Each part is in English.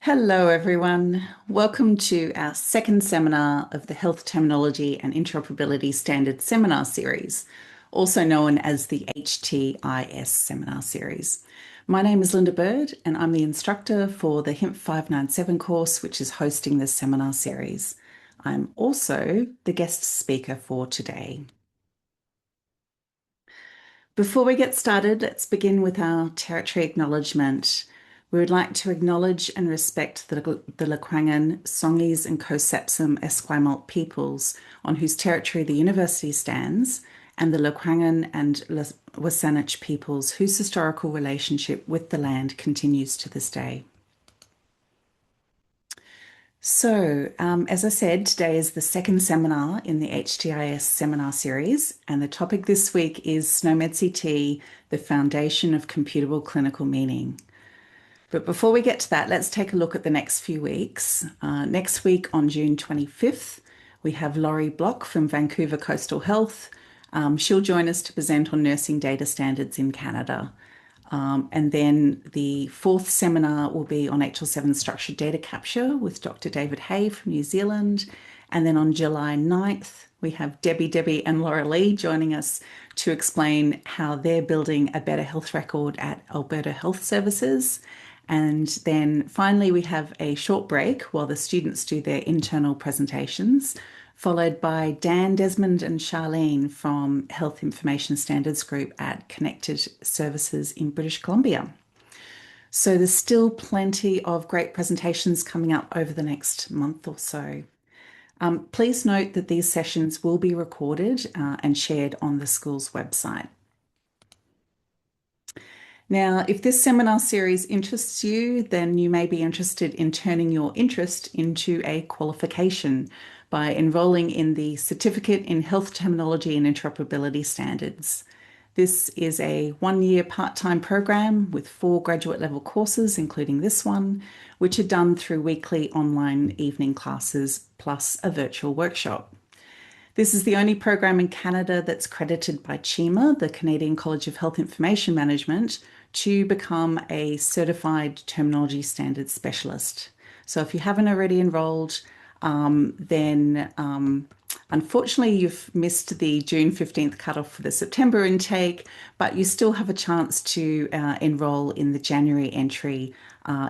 Hello, everyone. Welcome to our second seminar of the Health Terminology and Interoperability Standards Seminar Series, also known as the HTIS Seminar Series. My name is Linda Bird, and I'm the instructor for the HIMP 597 course, which is hosting this seminar series. I'm also the guest speaker for today. Before we get started, let's begin with our territory acknowledgement. We would like to acknowledge and respect the Lekwungen, Songhees, and Cossepsim Esquimalt peoples on whose territory the university stands, and the Lekwungen and Wasanich peoples whose historical relationship with the land continues to this day. As I said, today is the second seminar in the HTIS seminar series, and the topic this week is SNOMED CT, the foundation of computable clinical meaning. But before we get to that, let's take a look at the next few weeks. Next week on June 25th, we have Laurie Block from Vancouver Coastal Health. She'll join us to present on nursing data standards in Canada. And then the fourth seminar will be on HL7 structured data capture with Dr. David Hay from New Zealand. And then on July 9th, we have Debbie, and Laura Lee joining us to explain how they're building a better health record at Alberta Health Services. And then finally, we have a short break while the students do their internal presentations, followed by Dan, Desmond, and Charlene from Health Information Standards Group at Connected Services in British Columbia. So there's still plenty of great presentations coming up over the next month or so. Please note that these sessions will be recorded and shared on the school's website. Now, if this seminar series interests you, then you may be interested in turning your interest into a qualification by enrolling in the Certificate in Health Terminology and Interoperability Standards. This is a one-year part-time program with 4 graduate level courses, including this one, which are done through weekly online evening classes plus a virtual workshop. This is the only program in Canada that's credited by CHIMA, the Canadian College of Health Information Management, to become a certified terminology standards specialist. So if you haven't already enrolled, then unfortunately you've missed the June 15th cutoff for the September intake, but you still have a chance to enroll in the January entry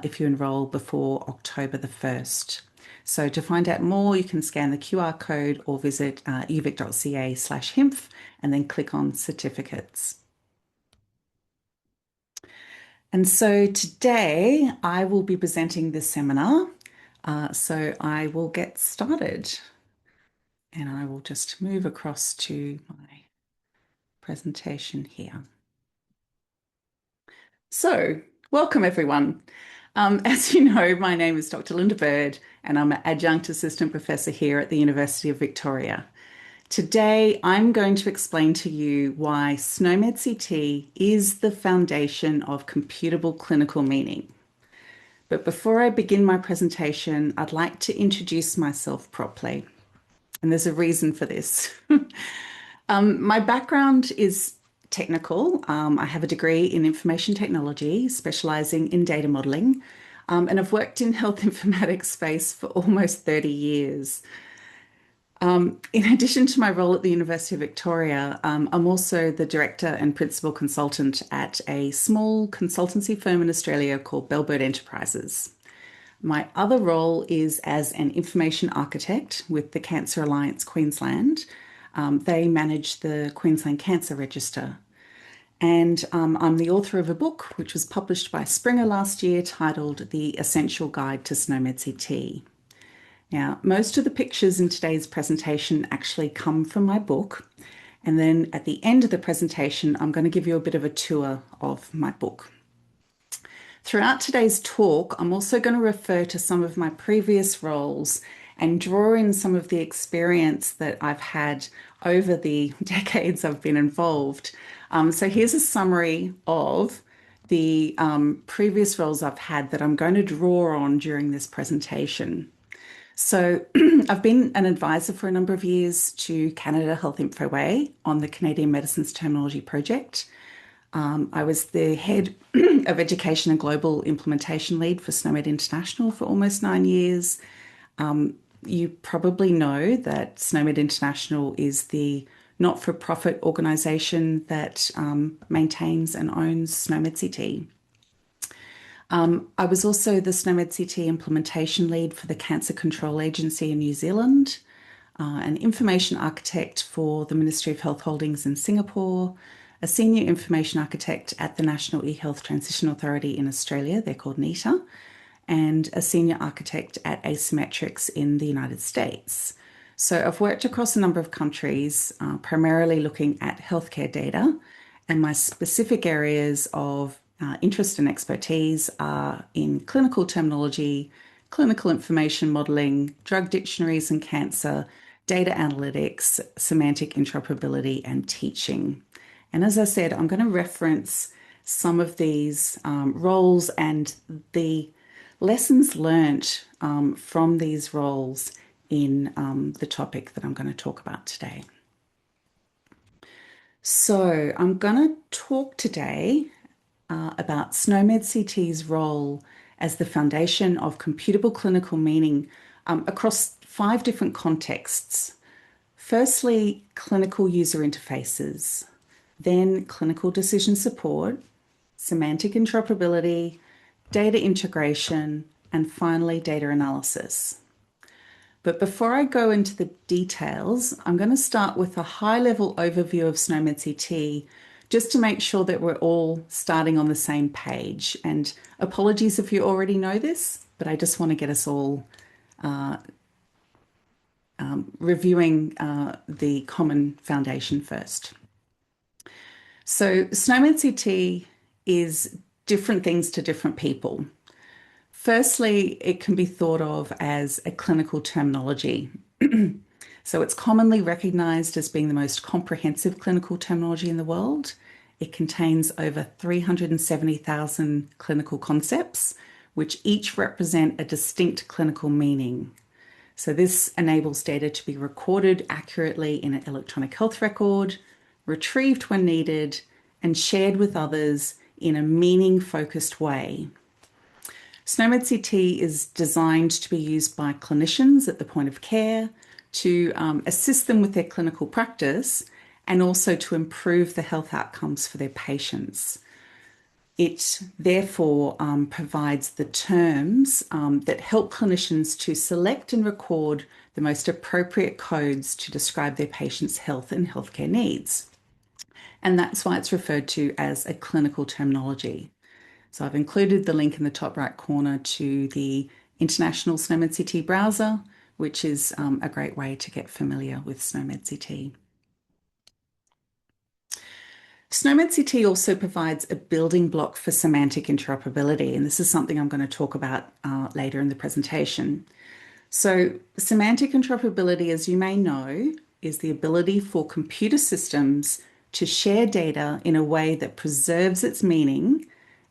if you enroll before October the 1st. So to find out more, you can scan the QR code or visit uvic.ca/HIMF and then click on certificates. And so today I will be presenting this seminar. So I will get started and I will just move across to my presentation here. So welcome everyone. As you know, my name is Dr. Linda Bird and I'm an adjunct assistant professor here at the University of Victoria. Today, I'm going to explain to you why SNOMED CT is the foundation of computable clinical meaning. But before I begin my presentation, I'd like to introduce myself properly. And there's a reason for this. My background is technical. I have a degree in information technology, specializing in data modeling, and I've worked in health informatics space for almost 30 years. In addition to my role at the University of Victoria, I'm also the director and principal consultant at a small consultancy firm in Australia called Bellbird Enterprises. My other role is as an information architect with the Cancer Alliance Queensland. They manage the Queensland Cancer Register. And I'm the author of a book which was published by Springer last year titled The Essential Guide to SNOMED CT. Now, most of the pictures in today's presentation actually come from my book. And then at the end of the presentation, I'm going to give you a bit of a tour of my book. Throughout today's talk, I'm also going to refer to some of my previous roles and draw in some of the experience that I've had over the decades I've been involved. So here's a summary of the previous roles I've had that I'm going to draw on during this presentation. So I've been an advisor for a number of years to Canada Health Infoway on the Canadian Medicines Terminology Project. I was the head of Education and Global Implementation Lead for SNOMED International for almost 9 years. You probably know that SNOMED International is the not-for-profit organisation that maintains and owns SNOMED CT. I was also the SNOMED CT implementation lead for the Cancer Control Agency in New Zealand, an information architect for the Ministry of Health Holdings in Singapore, a senior information architect at the National eHealth Transition Authority in Australia, they're called NETA, and a senior architect at Asymmetrics in the United States. So I've worked across a number of countries, primarily looking at healthcare data, and my specific areas of interest and expertise are in clinical terminology, clinical information modeling, drug dictionaries and cancer, data analytics, semantic interoperability, and teaching. And as I said, I'm going to reference some of these roles and the lessons learnt from these roles in the topic that I'm going to talk about today. So I'm going to talk today about SNOMED CT's role as the foundation of computable clinical meaning across 5 different contexts. Firstly, clinical user interfaces, then clinical decision support, semantic interoperability, data integration, and finally data analysis. But before I go into the details, I'm going to start with a high-level overview of SNOMED CT just to make sure that we're all starting on the same page. And apologies if you already know this, but I just want to get us all reviewing the common foundation first. So SNOMED CT is different things to different people. Firstly, it can be thought of as a clinical terminology. So it's commonly recognized as being the most comprehensive clinical terminology in the world. It contains over 370,000 clinical concepts, which each represent a distinct clinical meaning. So this enables data to be recorded accurately in an electronic health record, retrieved when needed, and shared with others in a meaning-focused way. SNOMED CT is designed to be used by clinicians at the point of care to assist them with their clinical practice and also to improve the health outcomes for their patients. It therefore provides the terms that help clinicians to select and record the most appropriate codes to describe their patients' health and healthcare needs. And that's why it's referred to as a clinical terminology. So I've included the link in the top right corner to the International SNOMED CT browser, which is a great way to get familiar with SNOMED CT. SNOMED CT also provides a building block for semantic interoperability, and this is something I'm going to talk about later in the presentation. So semantic interoperability, as you may know, is the ability for computer systems to share data in a way that preserves its meaning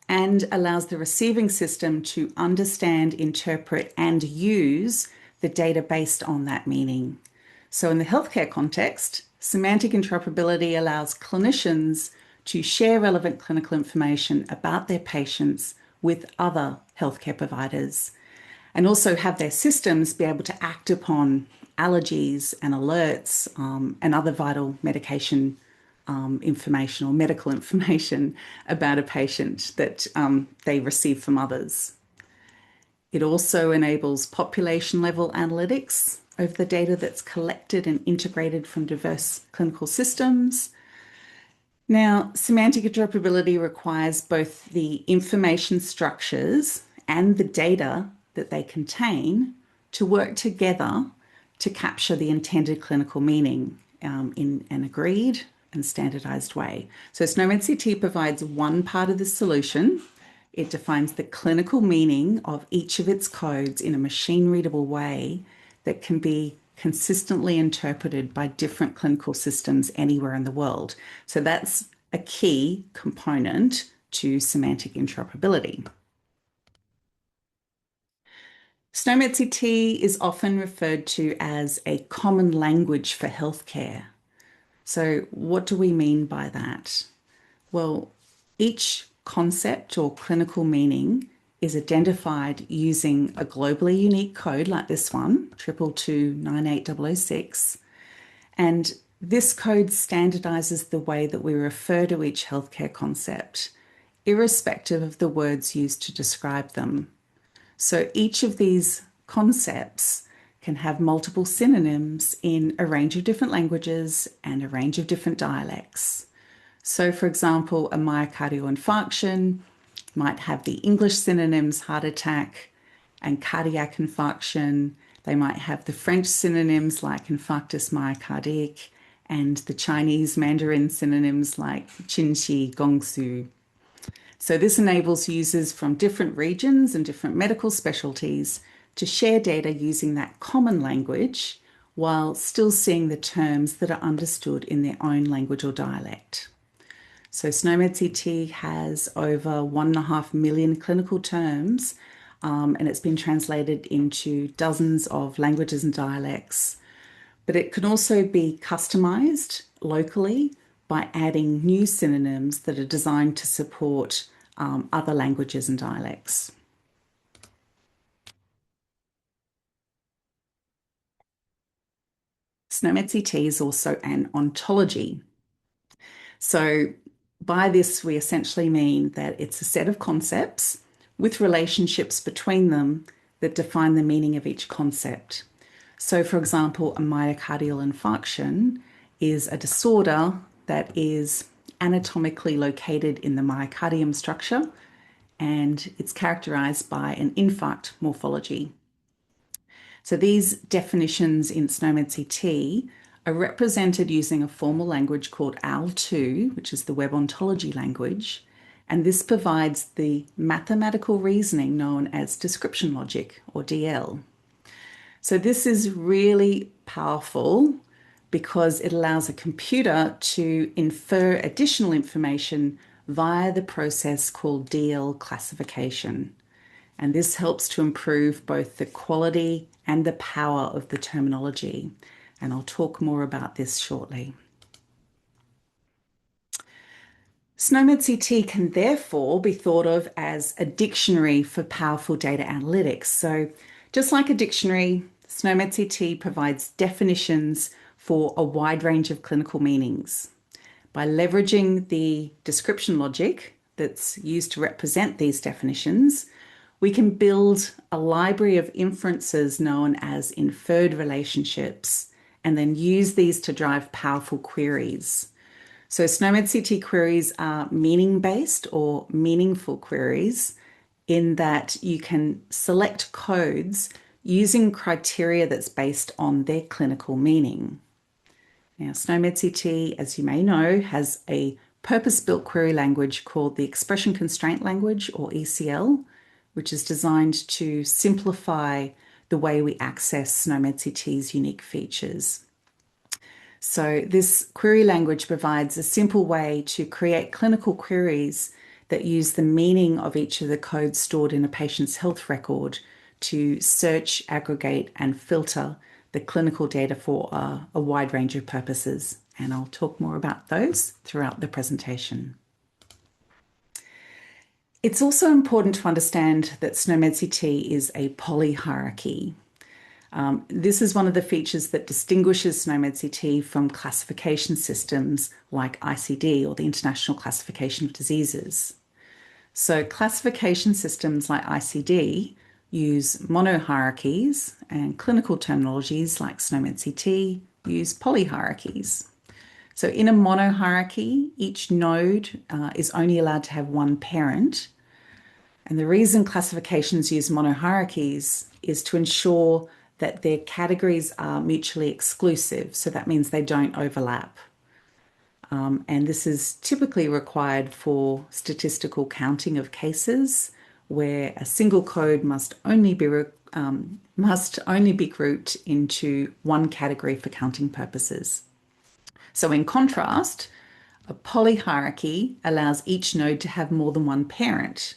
and allows the receiving system to understand, interpret, and use the data based on that meaning. So in the healthcare context, semantic interoperability allows clinicians to share relevant clinical information about their patients with other healthcare providers and also have their systems be able to act upon allergies and alerts and other vital medication information or medical information about a patient that they receive from others. It also enables population level analytics over the data that's collected and integrated from diverse clinical systems. Now, semantic interoperability requires both the information structures and the data that they contain to work together to capture the intended clinical meaning in an agreed and standardized way. So SNOMED CT provides one part of the solution. It defines the clinical meaning of each of its codes in a machine-readable way that can be consistently interpreted by different clinical systems anywhere in the world. So that's a key component to semantic interoperability. SNOMED CT is often referred to as a common language for healthcare. So what do we mean by that? Well, each concept or clinical meaning is identified using a globally unique code like this one, 222-98006, and this code standardizes the way that we refer to each healthcare concept, irrespective of the words used to describe them. So each of these concepts can have multiple synonyms in a range of different languages and a range of different dialects. So, for example, a myocardial infarction might have the English synonyms heart attack and cardiac infarction. They might have the French synonyms like infarctus myocardique and the Chinese Mandarin synonyms like qinxi gongsu. So this enables users from different regions and different medical specialties to share data using that common language while still seeing the terms that are understood in their own language or dialect. So SNOMED CT has over 1.5 million clinical terms, and it's been translated into dozens of languages and dialects. But it can also be customized locally by adding new synonyms that are designed to support other languages and dialects. SNOMED CT is also an ontology. So by this, we essentially mean that it's a set of concepts with relationships between them that define the meaning of each concept. So, for example, a myocardial infarction is a disorder that is anatomically located in the myocardium structure, and it's characterized by an infarct morphology. So these definitions in SNOMED CT are represented using a formal language called OWL2, which is the web ontology language, and this provides the mathematical reasoning known as description logic, or DL. So this is really powerful because it allows a computer to infer additional information via the process called DL classification. And this helps to improve both the quality and the power of the terminology. And I'll talk more about this shortly. SNOMED CT can therefore be thought of as a dictionary for powerful data analytics. So just like a dictionary, SNOMED CT provides definitions for a wide range of clinical meanings. By leveraging the description logic that's used to represent these definitions, we can build a library of inferences known as inferred relationships and then use these to drive powerful queries. So SNOMED CT queries are meaning-based or meaningful queries in that you can select codes using criteria that's based on their clinical meaning. Now, SNOMED CT, as you may know, has a purpose-built query language called the Expression Constraint Language, or ECL, which is designed to simplify the way we access SNOMED CT's unique features. So this query language provides a simple way to create clinical queries that use the meaning of each of the codes stored in a patient's health record to search, aggregate, and filter the clinical data for a wide range of purposes. And I'll talk more about those throughout the presentation. It's also important to understand that SNOMED CT is a polyhierarchy. This is one of the features that distinguishes SNOMED CT from classification systems like ICD, or the International Classification of Diseases. So classification systems like ICD use monohierarchies, and clinical terminologies like SNOMED CT use polyhierarchies. So in a monohierarchy, each node is only allowed to have one parent. And the reason classifications use monohierarchies is to ensure that their categories are mutually exclusive. So that means they don't overlap. And this is typically required for statistical counting of cases where a single code must only be grouped into one category for counting purposes. So in contrast, a polyhierarchy allows each node to have more than one parent.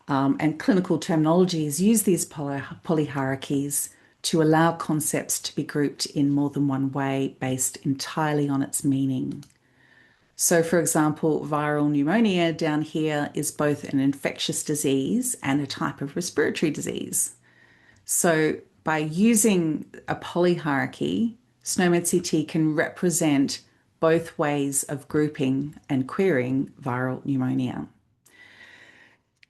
And clinical terminologies use these polyhierarchies to allow concepts to be grouped in more than one way based entirely on its meaning. So, for example, viral pneumonia down here is both an infectious disease and a type of respiratory disease. So, by using a polyhierarchy, SNOMED CT can represent both ways of grouping and querying viral pneumonia.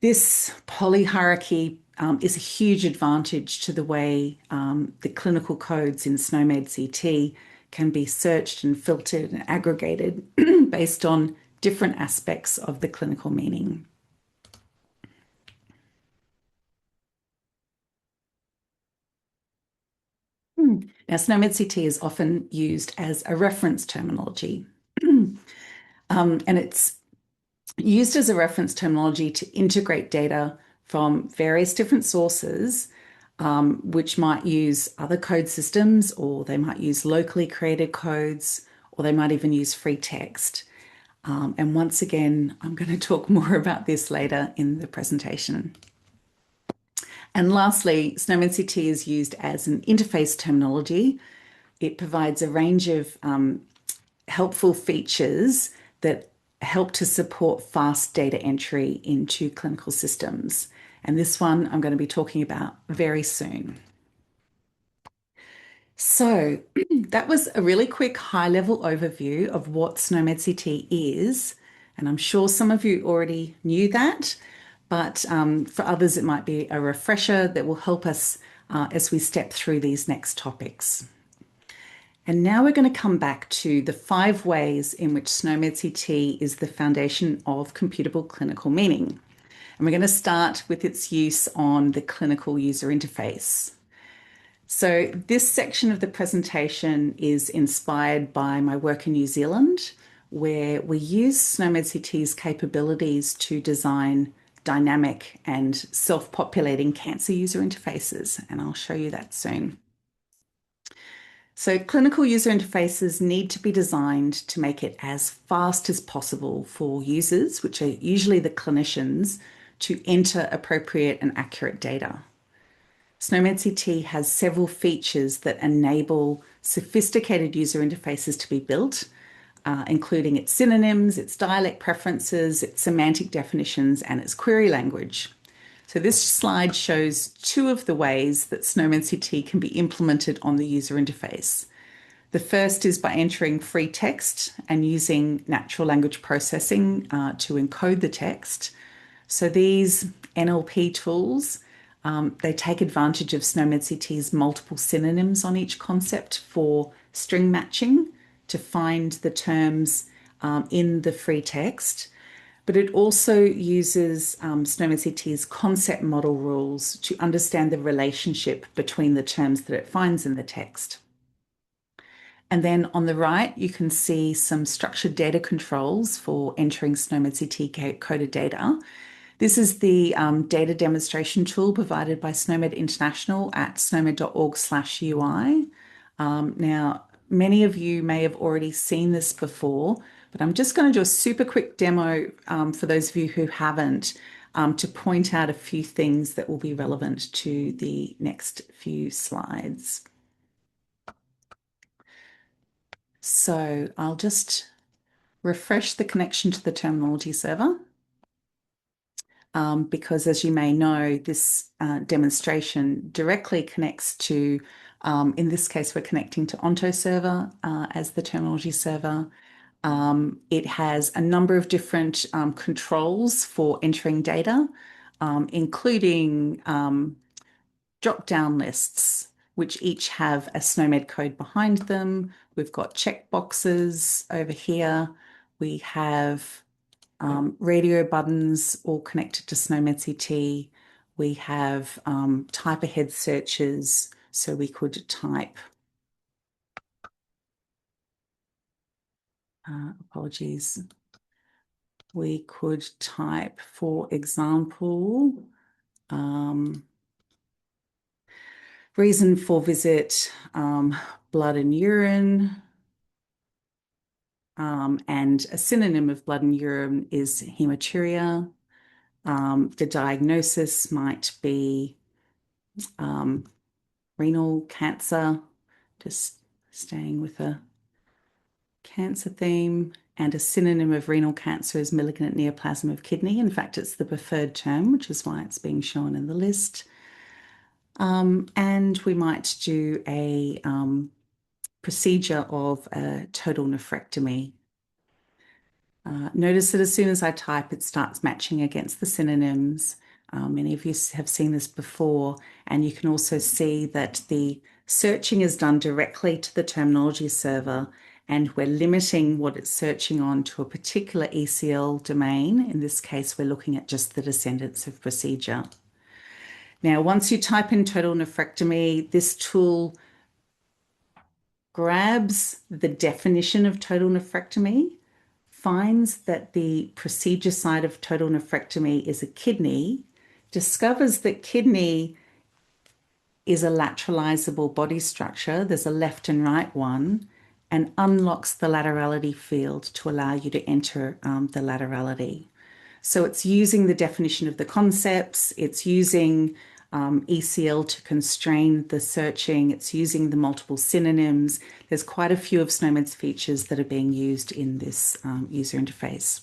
This polyhierarchy is a huge advantage to the way the clinical codes in SNOMED CT can be searched and filtered and aggregated based on different aspects of the clinical meaning. Now, SNOMED CT is often used as a reference terminology, and it's used as a reference terminology to integrate data from various different sources, which might use other code systems, or they might use locally created codes, or they might even use free text. And once again, I'm going to talk more about this later in the presentation. And lastly, SNOMED CT is used as an interface terminology. It provides a range of helpful features that help to support fast data entry into clinical systems. And this one I'm going to be talking about very soon. So that was a really quick high-level overview of what SNOMED CT is. And I'm sure some of you already knew that, but for others it might be a refresher that will help us as we step through these next topics. And now we're going to come back to the 5 ways in which SNOMED CT is the foundation of computable clinical meaning. And we're going to start with its use on the clinical user interface. So this section of the presentation is inspired by my work in New Zealand, where we use SNOMED CT's capabilities to design dynamic and self-populating cancer user interfaces. And I'll show you that soon. So clinical user interfaces need to be designed to make it as fast as possible for users, which are usually the clinicians, to enter appropriate and accurate data. SNOMED CT has several features that enable sophisticated user interfaces to be built, including its synonyms, its dialect preferences, its semantic definitions, and its query language. So this slide shows 2 of the ways that SNOMED CT can be implemented on the user interface. The first is by entering free text and using natural language processing to encode the text. So these NLP tools, they take advantage of SNOMED CT's multiple synonyms on each concept for string matching to find the terms in the free text. But it also uses SNOMED CT's concept model rules to understand the relationship between the terms that it finds in the text. And then on the right, you can see some structured data controls for entering SNOMED CT coded data. This is the data demonstration tool provided by SNOMED International at snomed.org/UI. Now, many of you may have already seen this before, but I'm just going to do a super quick demo for those of you who haven't to point out a few things that will be relevant to the next few slides. So I'll just refresh the connection to the terminology server. Because as you may know, this demonstration directly connects to, in this case, we're connecting to Onto server as the terminology server. It has a number of different controls for entering data, including drop-down lists, which each have a SNOMED code behind them. We've got checkboxes over here. We have radio buttons all connected to SNOMED CT. We have type ahead searches, so we could type, apologies, we could type, for example, reason for visit, blood and urine, and a synonym of blood and urine is hematuria. The diagnosis might be renal cancer, just staying with a cancer theme, and a synonym of renal cancer is malignant neoplasm of kidney. In fact, it's the preferred term, which is why it's being shown in the list. And we might do a procedure of a total nephrectomy. Notice that as soon as I type, it starts matching against the synonyms. Many of you have seen this before, and you can also see that the searching is done directly to the terminology server, and we're limiting what it's searching on to a particular ECL domain. In this case, we're looking at just the descendants of procedure. Now, once you type in total nephrectomy, this tool grabs the definition of total nephrectomy, finds that the procedure site of total nephrectomy is a kidney, discovers that kidney is a lateralizable body structure, there's a left and right one, and unlocks the laterality field to allow you to enter the laterality. So it's using the definition of the concepts, it's using ECL to constrain the searching, it's using the multiple synonyms. There's quite a few of SNOMED's features that are being used in this user interface.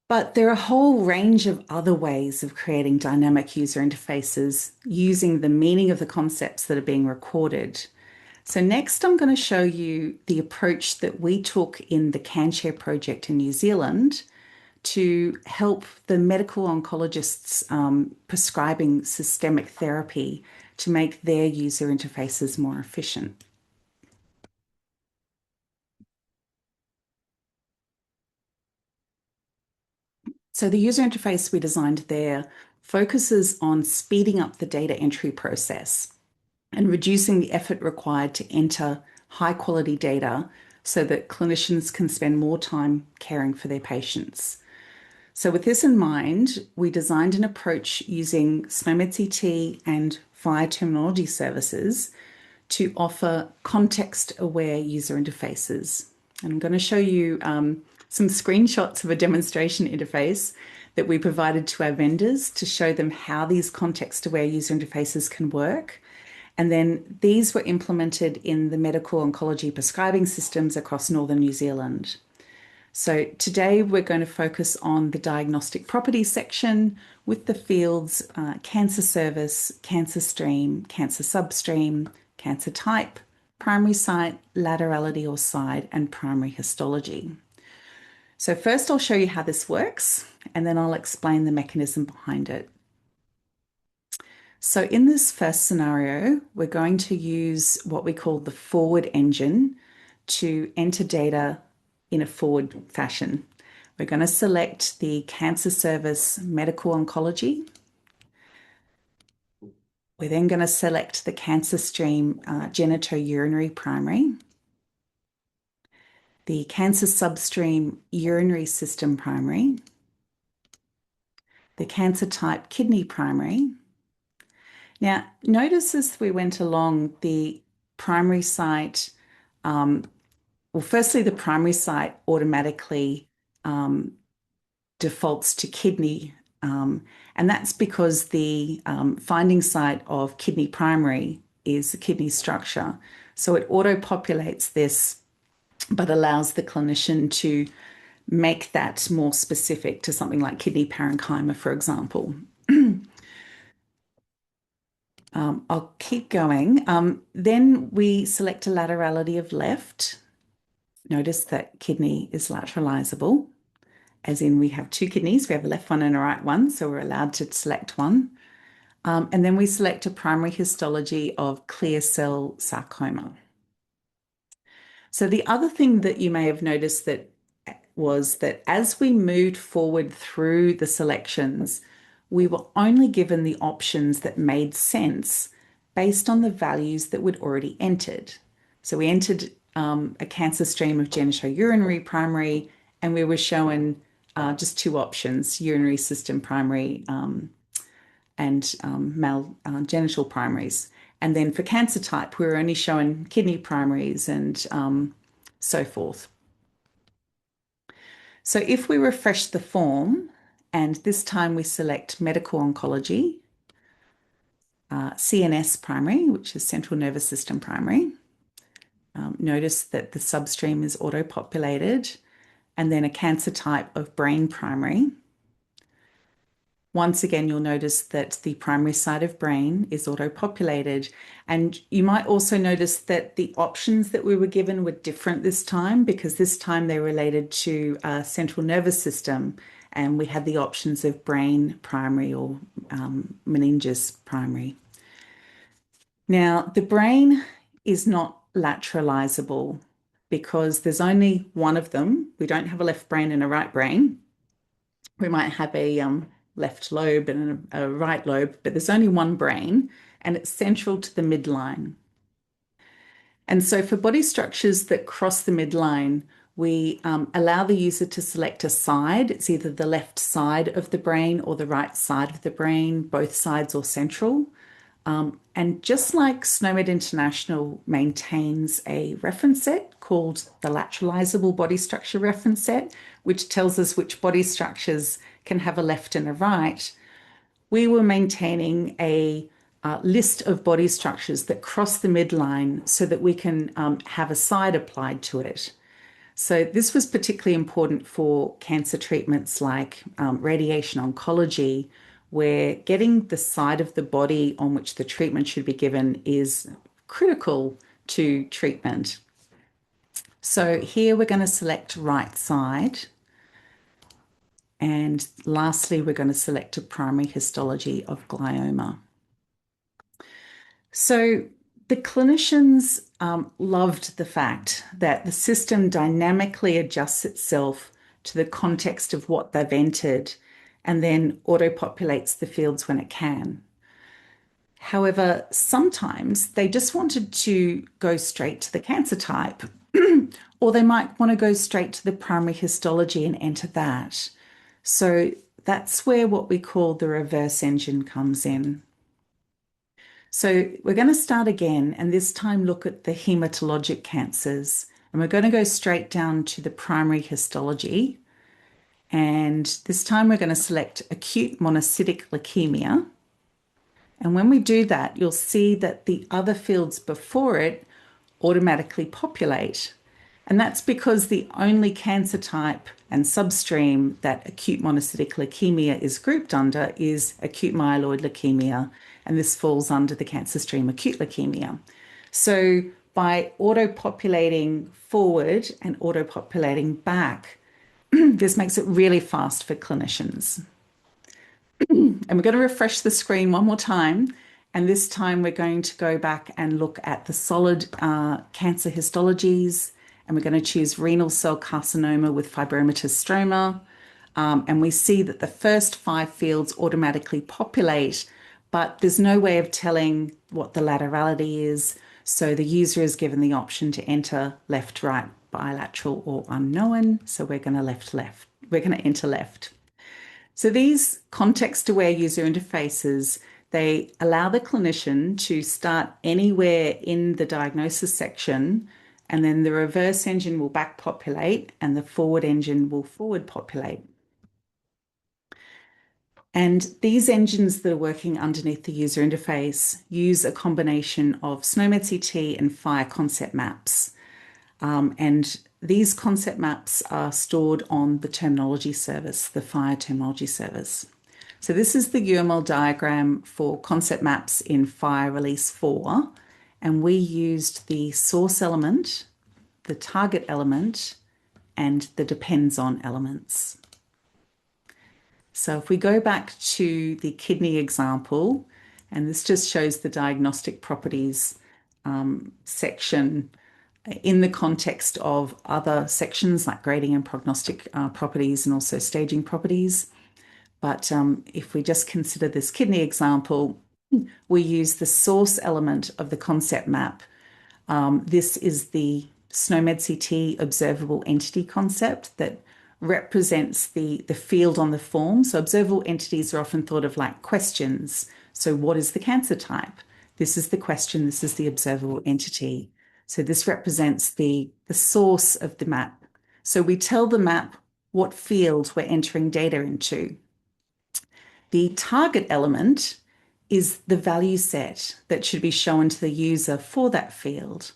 But there are a whole range of other ways of creating dynamic user interfaces using the meaning of the concepts that are being recorded. So next, I'm going to show you the approach that we took in the CanShare project in New Zealand to help the medical oncologists prescribing systemic therapy to make their user interfaces more efficient. So the user interface we designed there focuses on speeding up the data entry process and reducing the effort required to enter high quality data so that clinicians can spend more time caring for their patients. So with this in mind, we designed an approach using SNOMED CT and via terminology services to offer context-aware user interfaces. And I'm going to show you some screenshots of a demonstration interface that we provided to our vendors to show them how these context-aware user interfaces can work. And then these were implemented in the medical oncology prescribing systems across northern New Zealand. So today we're going to focus on the diagnostic properties section with the fields cancer service, cancer stream, cancer substream, cancer type, primary site, laterality or side, and primary histology. So first I'll show you how this works, and then I'll explain the mechanism behind it. So in this first scenario, we're going to use what we call the forward engine to enter data in a forward fashion. We're going to select the cancer service medical oncology. We're then going to select the cancer stream genitourinary primary, the cancer substream urinary system primary, the cancer type kidney primary. Now, notice as we went along, the primary site, firstly, the primary site automatically defaults to kidney, and that's because the finding site of kidney primary is the kidney structure. So it auto-populates this, but allows the clinician to make that more specific to something like kidney parenchyma, for example. I'll keep going. Then we select a laterality of left. Notice that kidney is lateralizable, as in we have two kidneys. We have a left one and a right one, so we're allowed to select one. And then we select a primary histology of clear cell sarcoma. So the other thing that you may have noticed that was that as we moved forward through the selections, we were only given the options that made sense based on the values that we'd already entered. So we entered a cancer stream of genitourinary primary, and we were shown just two options, urinary system primary and male genital primaries. And then for cancer type, we were only shown kidney primaries and so forth. So if we refresh the form, and this time we select medical oncology, CNS primary, which is central nervous system primary, Notice that the substream is auto-populated, and then a cancer type of brain primary. Once again, you'll notice that the primary side of brain is auto-populated. And you might also notice that the options that we were given were different this time, because this time they related to a central nervous system. And we had the options of brain primary or meninges primary. Now, the brain is not lateralizable because there's only one of them. We don't have a left brain and a right brain. We might have a left lobe and a right lobe, but there's only one brain, and it's central to the midline. And so for body structures that cross the midline, we allow the user to select a side. It's either the left side of the brain or the right side of the brain, both sides or central. And just like SNOMED International maintains a reference set called the lateralizable body structure reference set, which tells us which body structures can have a left and a right, we were maintaining a list of body structures that cross the midline so that we can have a side applied to it. So this was particularly important for cancer treatments like radiation oncology, where getting the side of the body on which the treatment should be given is critical to treatment. So here we're going to select right side. And lastly, we're going to select a primary histology of glioma. So the clinicians loved the fact that the system dynamically adjusts itself to the context of what they've entered and then auto-populates the fields when it can. However, sometimes they just wanted to go straight to the cancer type, or they might want to go straight to the primary histology and enter that. So that's where what we call the reverse engine comes in. So we're going to start again, and this time look at the hematologic cancers. And we're going to go straight down to the primary histology. And this time we're going to select acute monocytic leukemia. And when we do that, you'll see that the other fields before it automatically populate. And that's because the only cancer type and substream that acute monocytic leukemia is grouped under is acute myeloid leukemia, and this falls under the cancer stream acute leukemia. So by auto-populating forward and auto-populating back, this makes it really fast for clinicians. And we're going to refresh the screen one more time. And this time we're going to go back and look at the solid cancer histologies. And we're going to choose renal cell carcinoma with fibromatous stroma. And we see that the first 5 fields automatically populate, but there's no way of telling what the laterality is. So the user is given the option to enter left, right, bilateral, or unknown. So we're going to left. We're going to enter left. So these context-aware user interfaces, they allow the clinician to start anywhere in the diagnosis section, and then the reverse engine will back populate and the forward engine will forward populate. And these engines that are working underneath the user interface use a combination of SNOMED CT and FIRE concept maps. And these concept maps are stored on the terminology service, the FIRE terminology service. So this is the UML diagram for concept maps in FIRE Release 4. And we used the source element, the target element, and the depends on elements. So if we go back to the kidney example, and this just shows the diagnostic properties section in the context of other sections like grading and prognostic properties and also staging properties. But if we just consider this kidney example, we use the source element of the concept map. This is the SNOMED CT observable entity concept that represents the field on the form. So observable entities are often thought of like questions. So what is the cancer type? This is the question, this is the observable entity. So this represents the source of the map. So we tell the map what field we're entering data into. The target element is the value set that should be shown to the user for that field.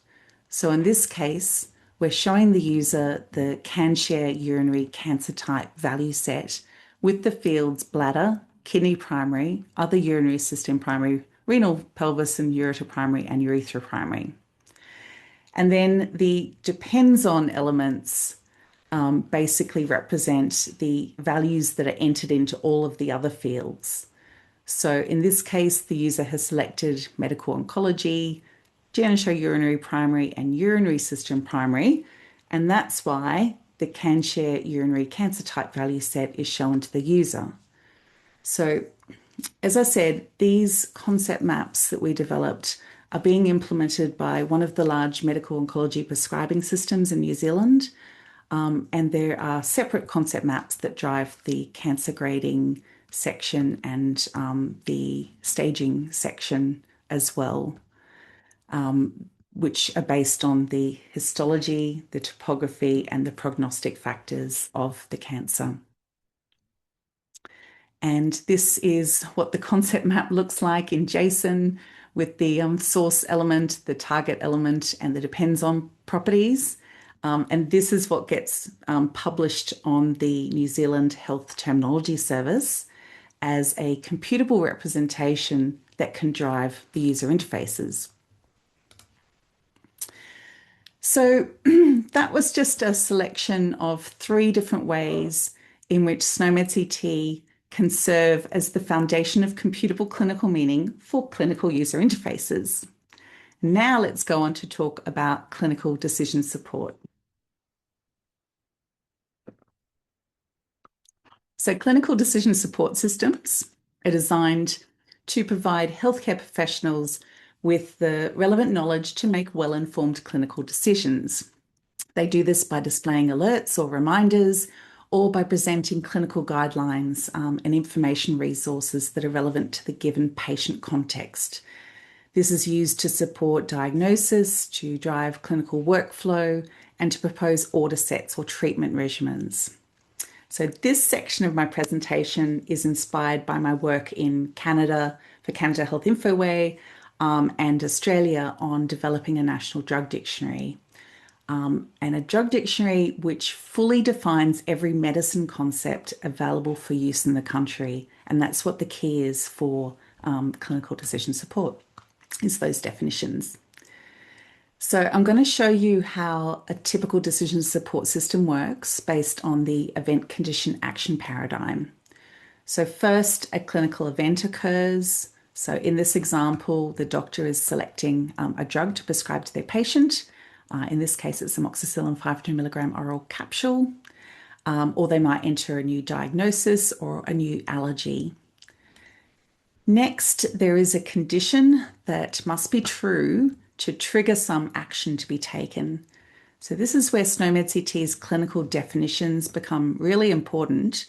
So in this case, we're showing the user the CanShare urinary cancer type value set with the fields bladder, kidney primary, other urinary system primary, renal, pelvis and ureter primary, and urethra primary. And then the depends on elements basically represent the values that are entered into all of the other fields. So in this case, the user has selected medical oncology, genitourinary primary, and urinary system primary. And that's why the CanShare urinary cancer type value set is shown to the user. So as I said, these concept maps that we developed are being implemented by one of the large medical oncology prescribing systems in New Zealand. And there are separate concept maps that drive the cancer grading section and the staging section as well, which are based on the histology, the topography, and the prognostic factors of the cancer. And this is what the concept map looks like in JSON with the source element, the target element, and the depends on properties. And this is what gets published on the New Zealand Health Terminology Service as a computable representation that can drive the user interfaces. So that was just a selection of 3 different ways in which SNOMED CT can serve as the foundation of computable clinical meaning for clinical user interfaces. Now let's go on to talk about clinical decision support. So clinical decision support systems are designed to provide healthcare professionals with the relevant knowledge to make well-informed clinical decisions. They do this by displaying alerts or reminders, or by presenting clinical guidelines and information resources that are relevant to the given patient context. This is used to support diagnosis, to drive clinical workflow, and to propose order sets or treatment regimens. So this section of my presentation is inspired by my work in Canada for Canada Health Infoway and Australia on developing a national drug dictionary. And a drug dictionary which fully defines every medicine concept available for use in the country. And that's what the key is for clinical decision support, is those definitions. So I'm going to show you how a typical decision support system works based on the event condition action paradigm. So first, a clinical event occurs. So in this example, the doctor is selecting a drug to prescribe to their patient. In this case, it's amoxicillin 500 milligram oral capsule, or they might enter a new diagnosis or a new allergy. Next, there is a condition that must be true to trigger some action to be taken. So this is where SNOMED CT's clinical definitions become really important,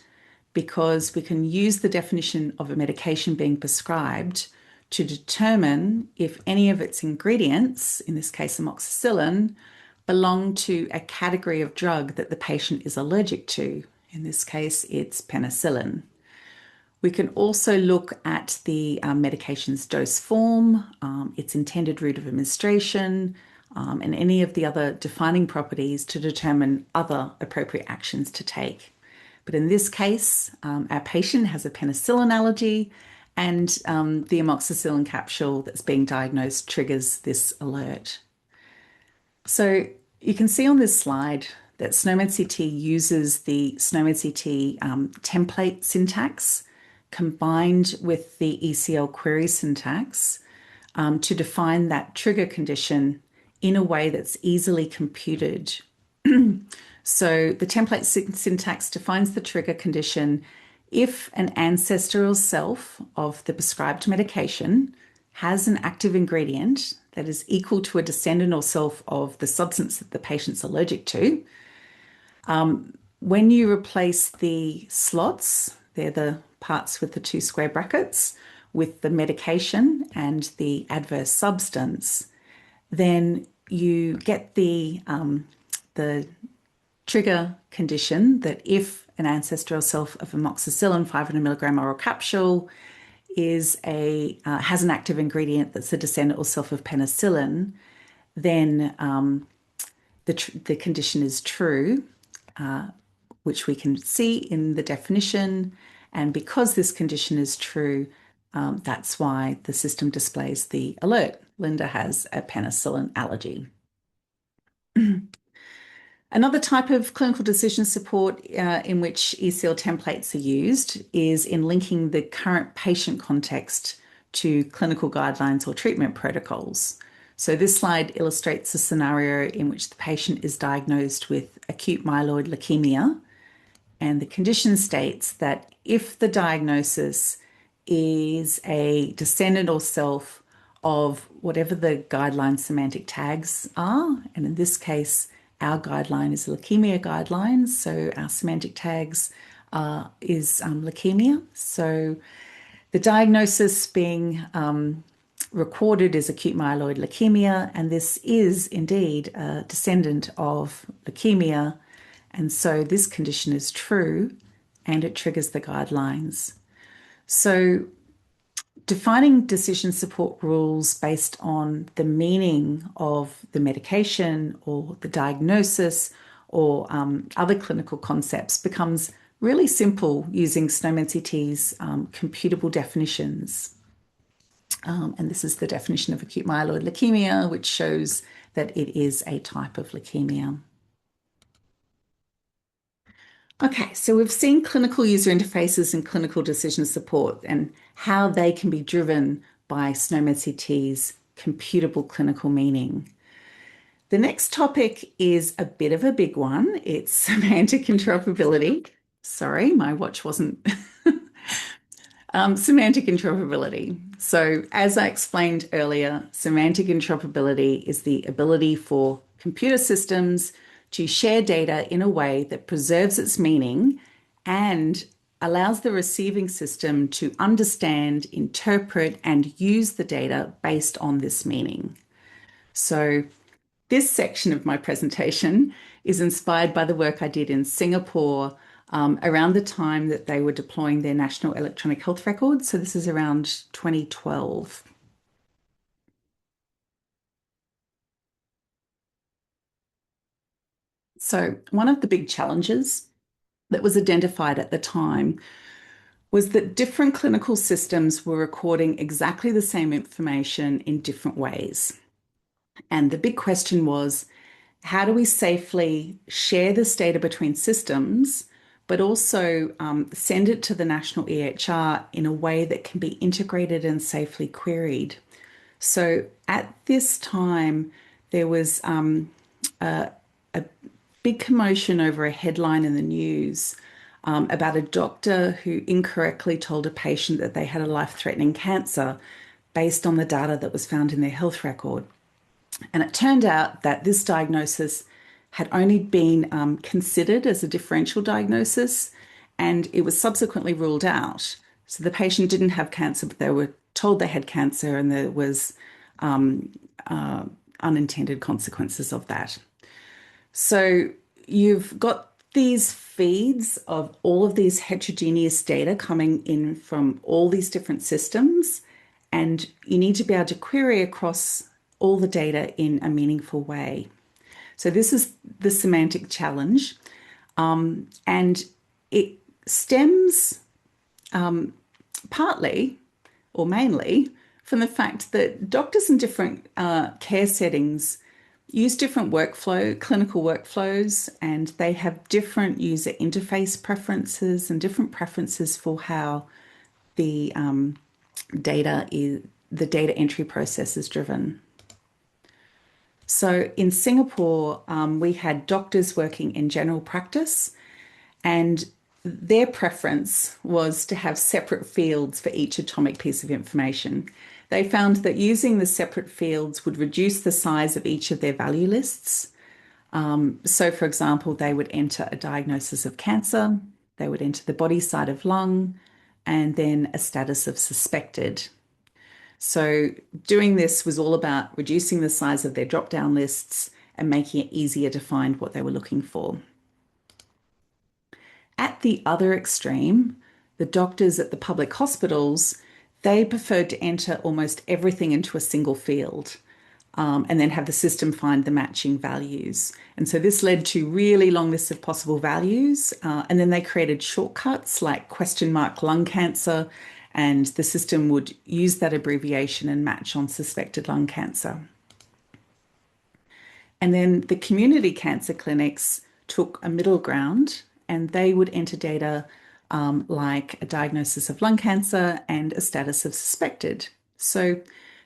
because we can use the definition of a medication being prescribed to determine if any of its ingredients, in this case amoxicillin, belong to a category of drug that the patient is allergic to. In this case, it's penicillin. We can also look at the medication's dose form, its intended route of administration, and any of the other defining properties to determine other appropriate actions to take. But in this case, our patient has a penicillin allergy, and the amoxicillin capsule that's being diagnosed triggers this alert. So you can see on this slide that SNOMED CT uses the SNOMED CT template syntax combined with the ECL query syntax to define that trigger condition in a way that's easily computed. So the template syntax defines the trigger condition if an ancestral self of the prescribed medication has an active ingredient that is equal to a descendant or self of the substance that the patient's allergic to. When you replace the slots, they're the parts with the 2 square brackets, with the medication and the adverse substance, then you get the trigger condition that if an ancestral self of amoxicillin 500 milligram oral capsule has an active ingredient that's a descendant or self of penicillin, then the condition is true, which we can see in the definition. And because this condition is true, that's why the system displays the alert. Linda has a penicillin allergy. Another type of clinical decision support in which ECL templates are used is in linking the current patient context to clinical guidelines or treatment protocols. So this slide illustrates a scenario in which the patient is diagnosed with acute myeloid leukemia, and the condition states that if the diagnosis is a descendant or self of whatever the guideline semantic tags are, and in this case, our guideline is a leukemia guideline, so our semantic tags is leukemia. So the diagnosis being recorded is acute myeloid leukemia, and this is indeed a descendant of leukemia. And so this condition is true and it triggers the guidelines. So defining decision support rules based on the meaning of the medication or the diagnosis or other clinical concepts becomes really simple using SNOMED CT's computable definitions. And this is the definition of acute myeloid leukemia, which shows that it is a type of leukemia. Okay, so we've seen clinical user interfaces and clinical decision support and how they can be driven by SNOMED CT's computable clinical meaning. The next topic is a bit of a big one. It's semantic interoperability. Sorry, my watch wasn't semantic interoperability. So, as I explained earlier, semantic interoperability is the ability for computer systems to share data in a way that preserves its meaning and allows the receiving system to understand, interpret, and use the data based on this meaning. So, this section of my presentation is inspired by the work I did in Singapore around the time that they were deploying their national electronic health records. So this is around 2012. So one of the big challenges that was identified at the time was that different clinical systems were recording exactly the same information in different ways. And the big question was, how do we safely share this data between systems, but also send it to the national EHR in a way that can be integrated and safely queried? So at this time, there was a big commotion over a headline in the news about a doctor who incorrectly told a patient that they had a life-threatening cancer based on the data that was found in their health record. And it turned out that this diagnosis had only been considered as a differential diagnosis, and it was subsequently ruled out. So the patient didn't have cancer, but they were told they had cancer, and there was unintended consequences of that. So you've got these feeds of all of these heterogeneous data coming in from all these different systems, and you need to be able to query across all the data in a meaningful way. So this is the semantic challenge, and it stems partly or mainly from the fact that doctors in different care settings use different clinical workflows, and they have different user interface preferences and different preferences for how the the data entry process is driven. So in Singapore, we had doctors working in general practice, and their preference was to have separate fields for each atomic piece of information. They found that using the separate fields would reduce the size of each of their value lists. So, for example, they would enter a diagnosis of cancer, they would enter the body site of lung, and then a status of suspected. So doing this was all about reducing the size of their drop-down lists and making it easier to find what they were looking for. At the other extreme, the doctors at the public hospitals, they preferred to enter almost everything into a single field. and then have the system find the matching values. And so this led to really long lists of possible values. And then they created shortcuts like question mark lung cancer, and the system would use that abbreviation and match on suspected lung cancer. And then the community cancer clinics took a middle ground and they would enter data like a diagnosis of lung cancer and a status of suspected. So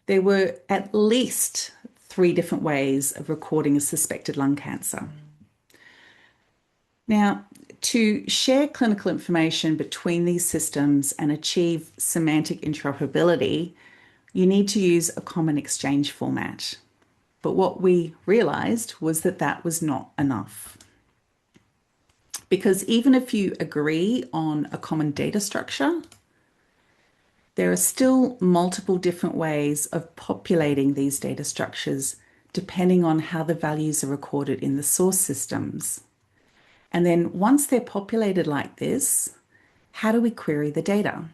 there were at least 3 different ways of recording a suspected lung cancer. Now, to share clinical information between these systems and achieve semantic interoperability, you need to use a common exchange format. But what we realized was that that was not enough. Because even if you agree on a common data structure, there are still multiple different ways of populating these data structures depending on how the values are recorded in the source systems. And then once they're populated like this, how do we query the data?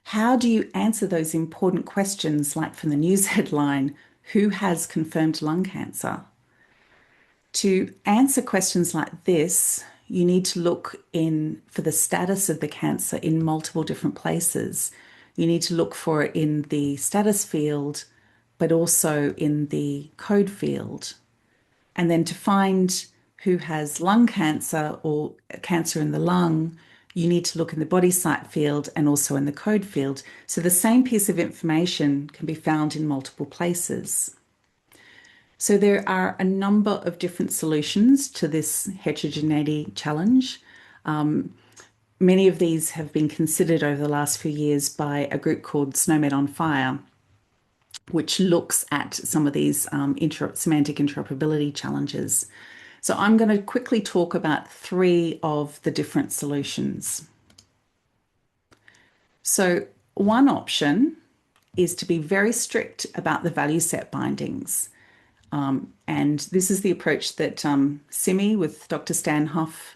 How do you answer those important questions like from the news headline, who has confirmed lung cancer? To answer questions like this, you need to look in for the status of the cancer in multiple different places. You need to look for it in the status field, but also in the code field. And then to find who has lung cancer or cancer in the lung, you need to look in the body site field and also in the code field. So the same piece of information can be found in multiple places. So there are a number of different solutions to this heterogeneity challenge. Many of these have been considered over the last few years by a group called SNOMED on Fire, which looks at some of these semantic interoperability challenges. So I'm going to quickly talk about 3 of the different solutions. So one option is to be very strict about the value set bindings. And this is the approach that CIMI with Dr. Stanhoff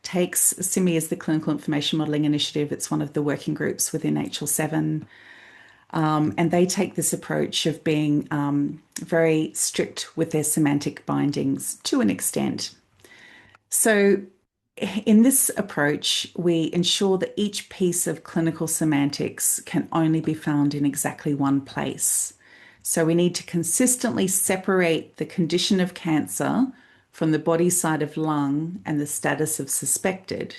takes. CIMI is the Clinical Information Modelling Initiative. It's one of the working groups within HL7. And they take this approach of being very strict with their semantic bindings to an extent. So in this approach, we ensure that each piece of clinical semantics can only be found in exactly one place. So we need to consistently separate the condition of cancer from the body side of lung and the status of suspected.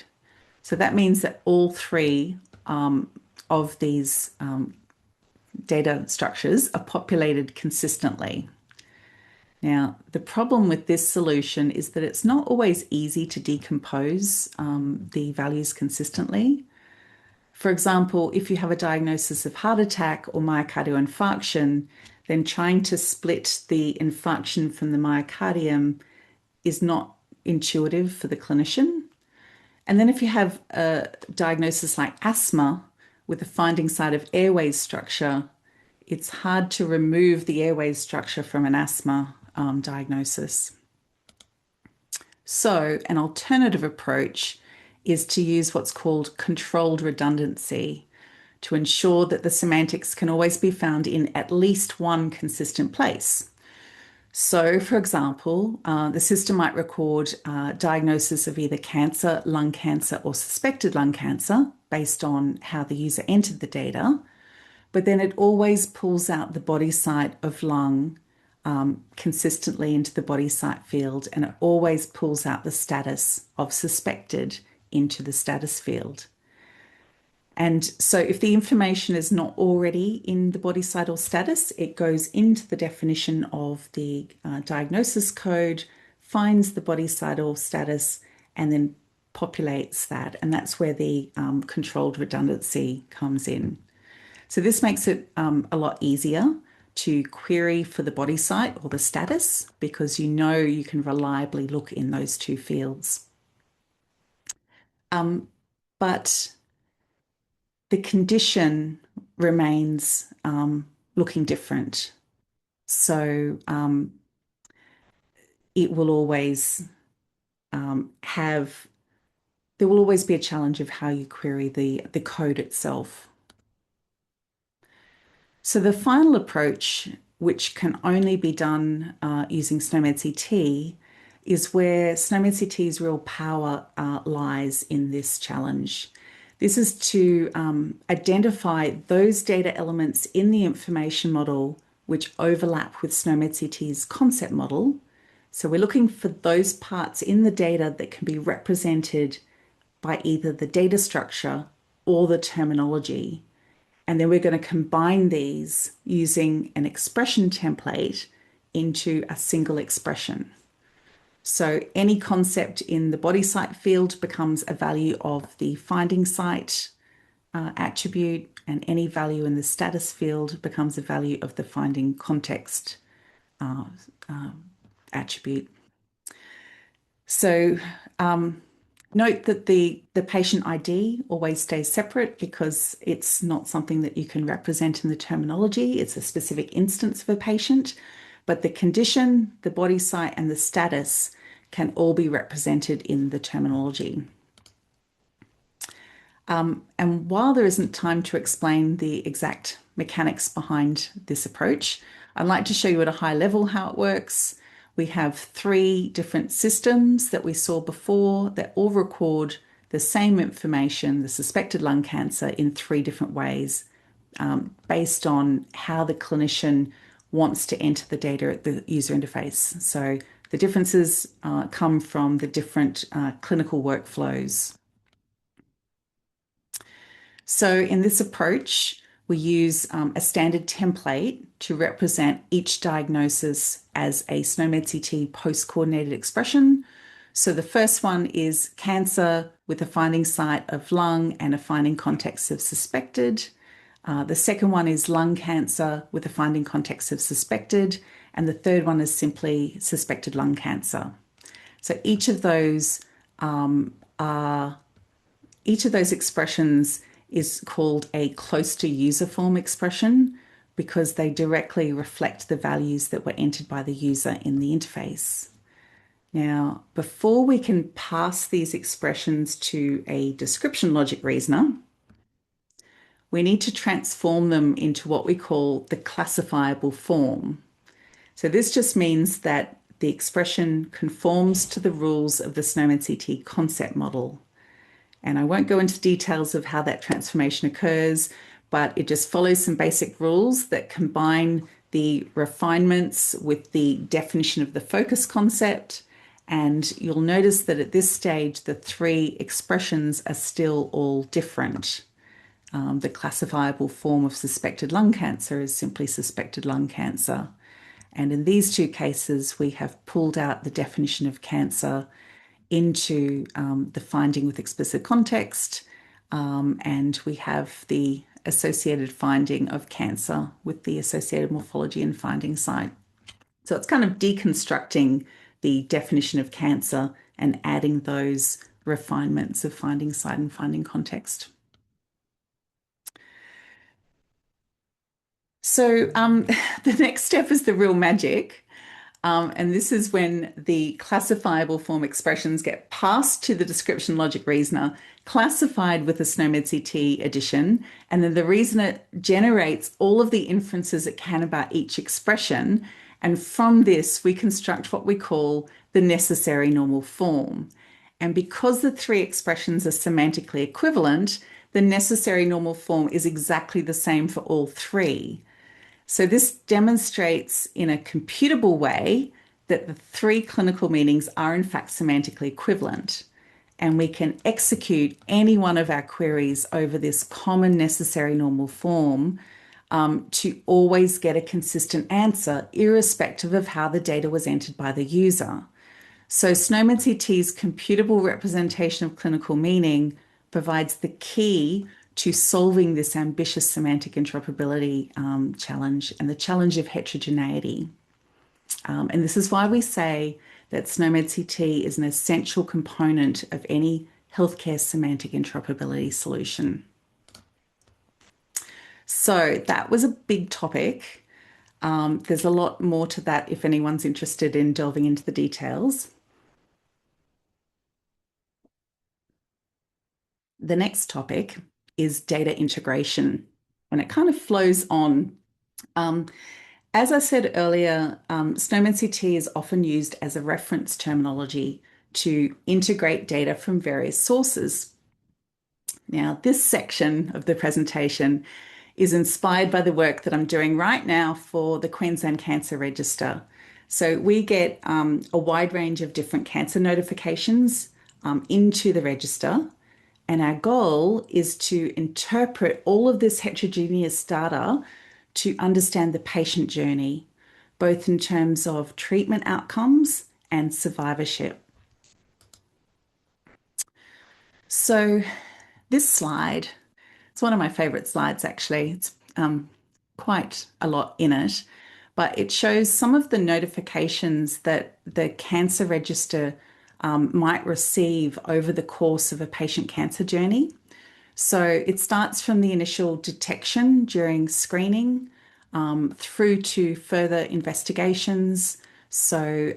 So that means that all 3 of these data structures are populated consistently. Now, the problem with this solution is that it's not always easy to decompose the values consistently. For example, if you have a diagnosis of heart attack or myocardial infarction, then trying to split the infarction from the myocardium is not intuitive for the clinician. And then if you have a diagnosis like asthma with the finding site of airways structure, it's hard to remove the airways structure from an asthma diagnosis. So an alternative approach is to use what's called controlled redundancy to ensure that the semantics can always be found in at least one consistent place. So, for example, the system might record diagnosis of either cancer, lung cancer, or suspected lung cancer based on how the user entered the data, but then it always pulls out the body site of lung consistently into the body site field, and it always pulls out the status of suspected into the status field. And so if the information is not already in the body site or status, it goes into the definition of the diagnosis code, finds the body site or status, and then populates that. And that's where the controlled redundancy comes in. So this makes it a lot easier to query for the body site or the status because you know you can reliably look in those 2 fields. But the condition remains looking different. So it will always there will always be a challenge of how you query the code itself. So the final approach which can only be done using SNOMED CT, is where SNOMED CT's real power lies in this challenge. This is to identify those data elements in the information model which overlap with SNOMED CT's concept model. So we're looking for those parts in the data that can be represented by either the data structure or the terminology. And then we're going to combine these using an expression template into a single expression. So any concept in the body site field becomes a value of the finding site attribute, and any value in the status field becomes a value of the finding context attribute. So note that the patient ID always stays separate because it's not something that you can represent in the terminology. It's a specific instance of a patient, but the condition, the body site, and the status can all be represented in the terminology. And while there isn't time to explain the exact mechanics behind this approach, I'd like to show you at a high level how it works. We have 3 different systems that we saw before that all record the same information, the suspected lung cancer, in 3 different ways, based on how the clinician wants to enter the data at the user interface. So the differences come from the different clinical workflows. So in this approach, we use a standard template to represent each diagnosis as a SNOMED CT post-coordinated expression. So the first one is cancer with a finding site of lung and a finding context of suspected. The second one is lung cancer with a finding context of suspected. And the third one is simply suspected lung cancer. So each of those expressions is called a close to user form expression because they directly reflect the values that were entered by the user in the interface. Now, before we can pass these expressions to a description logic reasoner, we need to transform them into what we call the classifiable form. So this just means that the expression conforms to the rules of the SNOMED CT concept model. And I won't go into details of how that transformation occurs, but it just follows some basic rules that combine the refinements with the definition of the focus concept. And you'll notice that at this stage, the 3 expressions are still all different. The classifiable form of suspected lung cancer is simply suspected lung cancer. And in these 2 cases, we have pulled out the definition of cancer into the finding with explicit context, and we have the associated finding of cancer with the associated morphology and finding site. So it's kind of deconstructing the definition of cancer and adding those refinements of finding site and finding context. So the next step is the real magic. And this is when the classifiable form expressions get passed to the description logic reasoner, classified with a SNOMED CT addition, and then the reasoner generates all of the inferences it can about each expression. And from this, we construct what we call the necessary normal form. And because the 3 expressions are semantically equivalent, the necessary normal form is exactly the same for all 3. So this demonstrates in a computable way that the 3 clinical meanings are in fact semantically equivalent. And we can execute any one of our queries over this common necessary normal form to always get a consistent answer, irrespective of how the data was entered by the user. So SNOMED CT's computable representation of clinical meaning provides the key to solving this ambitious semantic interoperability challenge and the challenge of heterogeneity. And this is why we say that SNOMED CT is an essential component of any healthcare semantic interoperability solution. So that was a big topic. There's a lot more to that if anyone's interested in delving into the details. The next topic is data integration, and it kind of flows on. as I said earlier, SNOMED CT is often used as a reference terminology to integrate data from various sources. Now, this section of the presentation is inspired by the work that I'm doing right now for the Queensland Cancer Register. So we get a wide range of different cancer notifications into the register, and our goal is to interpret all of this heterogeneous data to understand the patient journey, both in terms of treatment outcomes and survivorship. So this slide, it's one of my favorite slides actually. It's quite a lot in it, but it shows some of the notifications that the cancer register might receive over the course of a patient cancer journey. So it starts from the initial detection during screening through to further investigations. So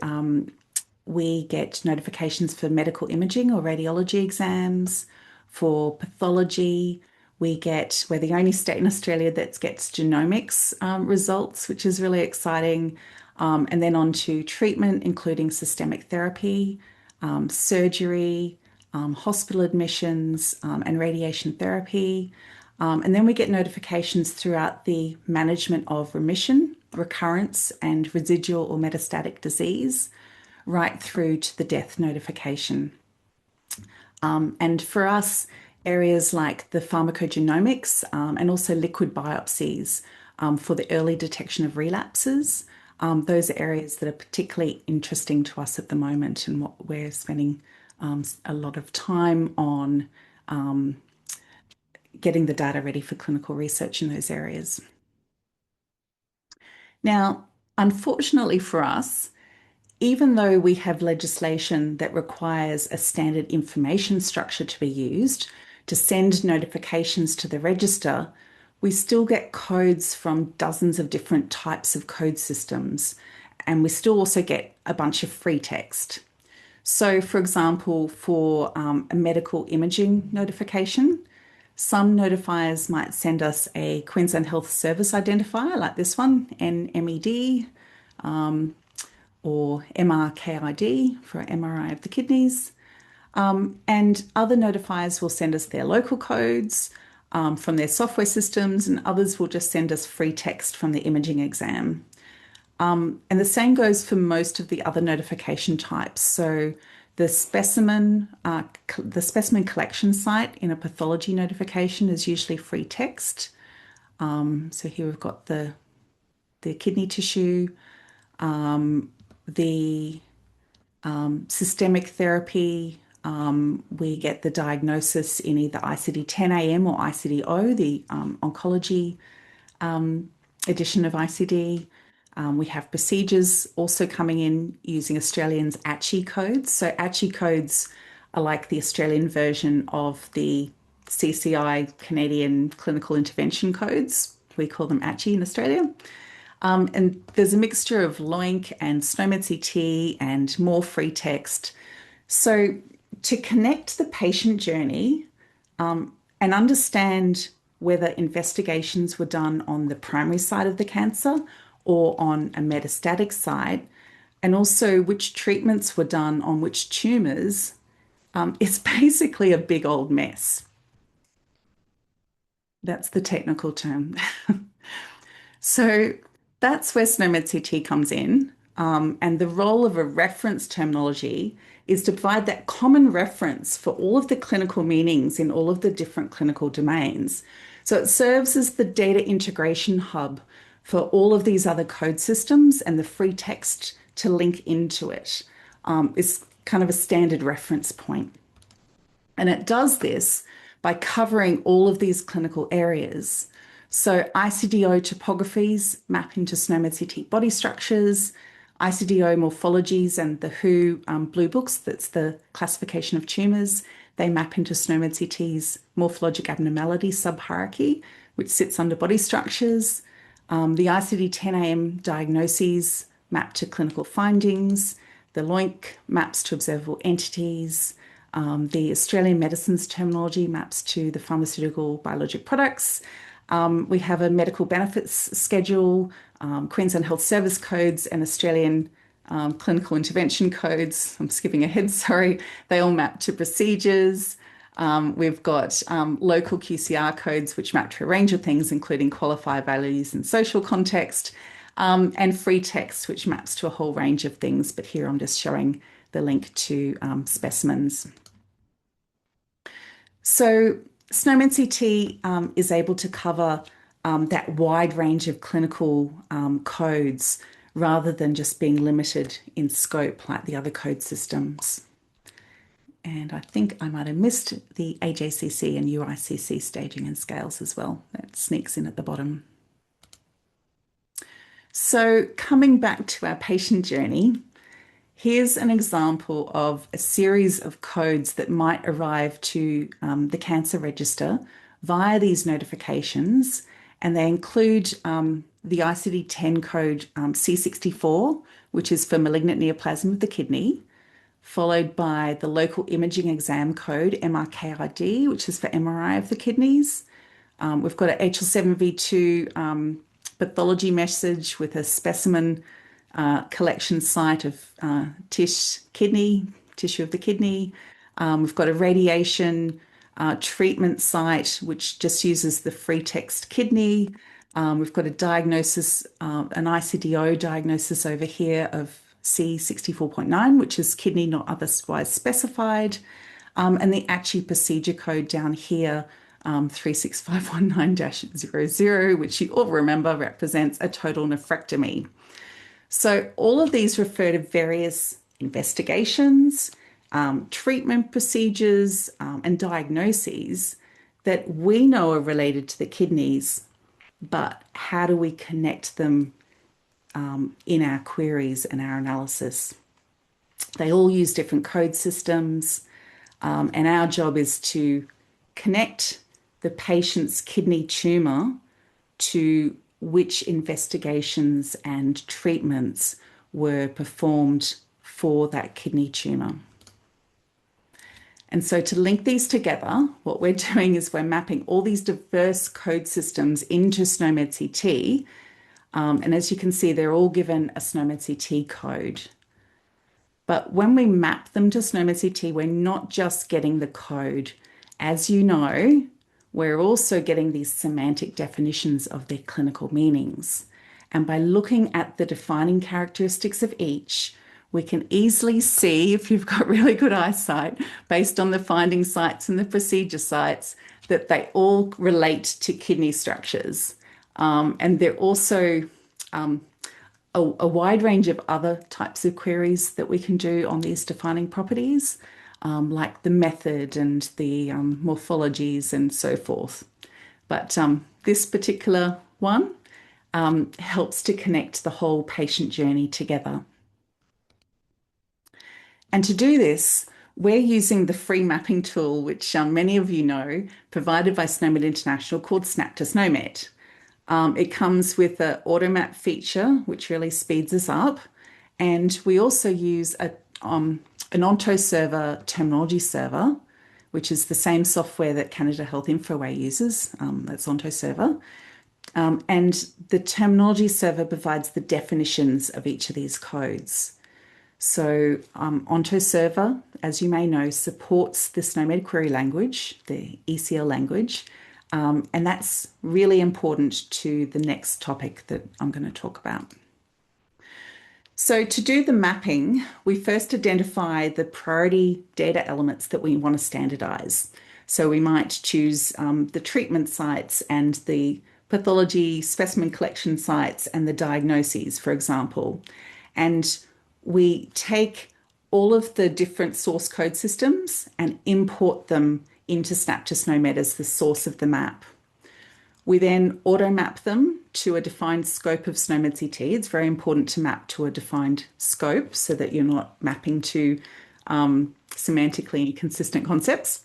we get notifications for medical imaging or radiology exams, for pathology. We're the only state in Australia that gets genomics results, which is really exciting. And then on to treatment, including systemic therapy, surgery, hospital admissions, and radiation therapy. And then we get notifications throughout the management of remission, recurrence, and residual or metastatic disease, right through to the death notification. And for us, areas like the pharmacogenomics and also liquid biopsies for the early detection of relapses, those are areas that are particularly interesting to us at the moment and what we're spending a lot of time on getting the data ready for clinical research in those areas. Now, unfortunately for us, even though we have legislation that requires a standard information structure to be used to send notifications to the register, we still get codes from dozens of different types of code systems, and we still also get a bunch of free text. So, for example, for a medical imaging notification, some notifiers might send us a Queensland Health Service identifier like this one, NMED, or MRKID for MRI of the kidneys. And other notifiers will send us their local codes from their software systems, and others will just send us free text from the imaging exam. And the same goes for most of the other notification types. So the specimen collection site in a pathology notification is usually free text. So here we've got the kidney tissue, the systemic therapy. We get the diagnosis in either ICD-10 AM or ICD-O, the oncology edition of ICD. We have procedures also coming in using Australians' ACHI codes. So ACHI codes are like the Australian version of the CCI Canadian Clinical Intervention codes. We call them ACHI in Australia. And there's a mixture of LOINC and SNOMED CT and more free text. So to connect the patient journey and understand whether investigations were done on the primary side of the cancer or on a metastatic side, and also which treatments were done on which tumours, it's basically a big old mess. That's the technical term. So that's where SNOMED CT comes in. And the role of a reference terminology is to provide that common reference for all of the clinical meanings in all of the different clinical domains. So it serves as the data integration hub for all of these other code systems, and the free text to link into it is kind of a standard reference point. And it does this by covering all of these clinical areas. So ICD-O topographies map into SNOMED CT body structures, ICD-O morphologies and the WHO Blue Books, that's the classification of tumours, they map into SNOMED CT's morphologic abnormality subhierarchy, which sits under body structures. The ICD-10 AM diagnoses map to clinical findings. The LOINC maps to observable entities. The Australian medicines terminology maps to the pharmaceutical biologic products. We have a medical benefits schedule, Queensland Health Service codes, and Australian clinical intervention codes. I'm skipping ahead, sorry. They all map to procedures. We've got local QCR codes, which map to a range of things, including qualifier values and social context, and free text, which maps to a whole range of things. But here I'm just showing the link to specimens. So SNOMED CT is able to cover that wide range of clinical codes rather than just being limited in scope like the other code systems. And I think I might have missed the AJCC and UICC staging and scales as well. That sneaks in at the bottom. So coming back to our patient journey, here's an example of a series of codes that might arrive to the cancer register via these notifications, and they include the ICD-10 code C64, which is for malignant neoplasm of the kidney, followed by the local imaging exam code MRKID, which is for MRI of the kidneys. We've got a HL7V2 pathology message with a specimen collection site of tissue of the kidney. We've got a radiation treatment site, which just uses the free text kidney. We've got a diagnosis, an ICDO diagnosis over here of C64.9, which is kidney not otherwise specified, and the actual procedure code down here, 36519-00, which you all remember represents a total nephrectomy. So all of these refer to various investigations, treatment procedures, and diagnoses that we know are related to the kidneys, but how do we connect them in our queries and our analysis? They all use different code systems, and our job is to connect the patient's kidney tumour to which investigations and treatments were performed for that kidney tumour. And so to link these together, what we're doing is we're mapping all these diverse code systems into SNOMED CT. And as you can see, they're all given a SNOMED CT code. But when we map them to SNOMED CT, we're not just getting the code. As you know, we're also getting these semantic definitions of their clinical meanings. And by looking at the defining characteristics of each, we can easily see, if you've got really good eyesight, based on the finding sites and the procedure sites, that they all relate to kidney structures. And they're also a wide range of other types of queries that we can do on these defining properties, like the method and the morphologies and so forth. But this particular one helps to connect the whole patient journey together. And to do this, we're using the free mapping tool, which many of you know, provided by SNOMED International, called Snap to SNOMED. It comes with an automap feature, which really speeds us up. And we also use an Onto server terminology server, which is the same software that Canada Health Infoway uses. That's Onto server. And the terminology server provides the definitions of each of these codes. So Onto server, as you may know, supports the SNOMED query language, the ECL language, and that's really important to the next topic that I'm going to talk about. So to do the mapping, we first identify the priority data elements that we want to standardize. So we might choose the treatment sites and the pathology specimen collection sites and the diagnoses, for example. And we take all of the different source code systems and import them into Snap to SNOMED as the source of the map. We then auto map them to a defined scope of SNOMED CT. It's very important to map to a defined scope so that you're not mapping to semantically inconsistent concepts.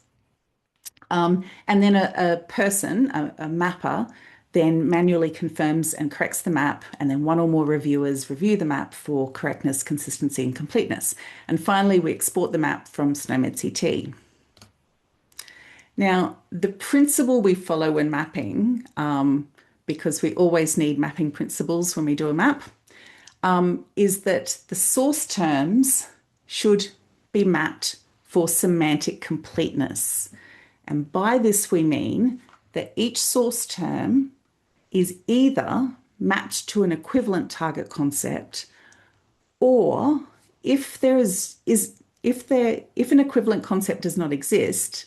And then a person, a mapper, then manually confirms and corrects the map, and then one or more reviewers review the map for correctness, consistency, and completeness. And finally, we export the map from SNOMED CT. Now, the principle we follow when mapping, because we always need mapping principles when we do a map, is that the source terms should be mapped for semantic completeness. And by this, we mean that each source term is either mapped to an equivalent target concept, or if if an equivalent concept does not exist,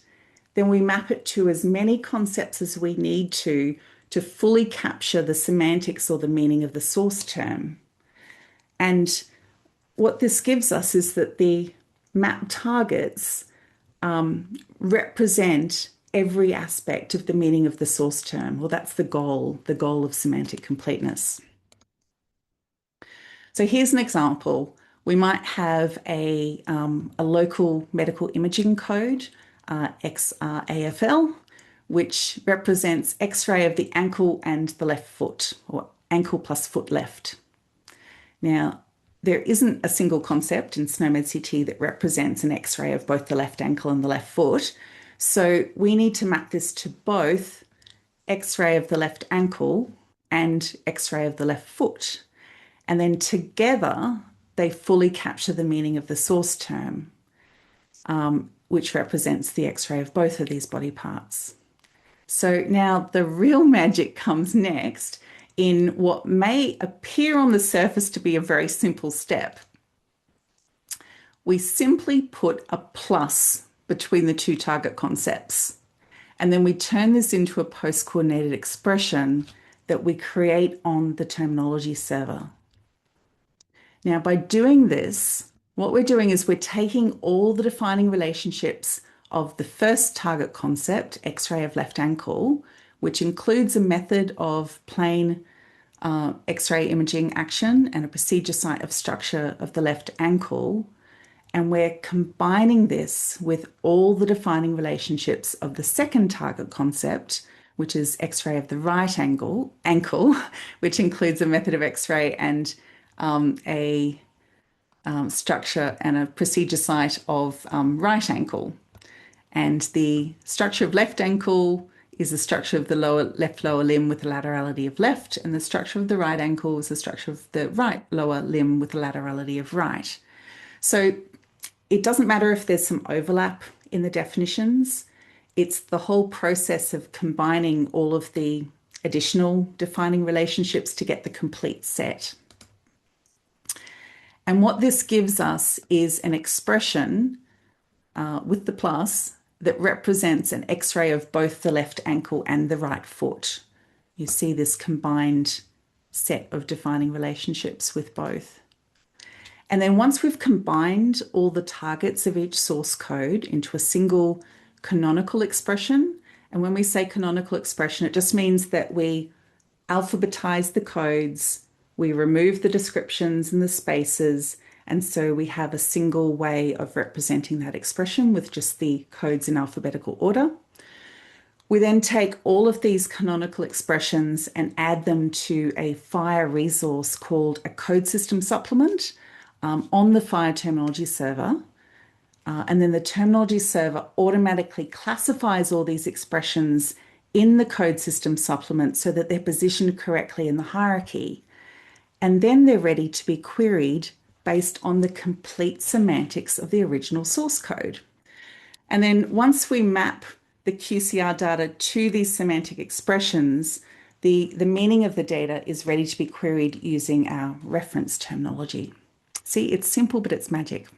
then we map it to as many concepts as we need to fully capture the semantics or the meaning of the source term. And what this gives us is that the map targets represent every aspect of the meaning of the source term. Well, that's the goal of semantic completeness. So here's an example. We might have a local medical imaging code, XRAFL, which represents X-ray of the ankle and the left foot, or ankle plus foot left. Now, there isn't a single concept in SNOMED CT that represents an X-ray of both the left ankle and the left foot. So we need to map this to both X-ray of the left ankle and X-ray of the left foot. And then together, they fully capture the meaning of the source term, which represents the X-ray of both of these body parts. So now the real magic comes next in what may appear on the surface to be a very simple step. We simply put a plus between the two target concepts, and then we turn this into a post-coordinated expression that we create on the terminology server. Now, by doing this, what we're doing is we're taking all the defining relationships of the first target concept, X-ray of left ankle, which includes a method of plain X-ray imaging action and a procedure site of structure of the left ankle, and we're combining this with all the defining relationships of the second target concept, which is X-ray of the right ankle, which includes a method of X-ray and a structure and a procedure site of right ankle. And the structure of left ankle is the structure of the left lower limb with the laterality of left, and the structure of the right ankle is the structure of the right lower limb with the laterality of right. So it doesn't matter if there's some overlap in the definitions. It's the whole process of combining all of the additional defining relationships to get the complete set. And what this gives us is an expression with the plus that represents an X-ray of both the left ankle and the right foot. You see this combined set of defining relationships with both. And then once we've combined all the targets of each source code into a single canonical expression, and when we say canonical expression, it just means that we alphabetize the codes, we remove the descriptions and the spaces, and so we have a single way of representing that expression with just the codes in alphabetical order. We then take all of these canonical expressions and add them to a FHIR resource called a code system supplement on the FHIR terminology server. And then the terminology server automatically classifies all these expressions in the code system supplement so that they're positioned correctly in the hierarchy. And then they're ready to be queried based on the complete semantics of the original source code. And then once we map the QCR data to these semantic expressions, the meaning of the data is ready to be queried using our reference terminology. See, it's simple, but it's magic.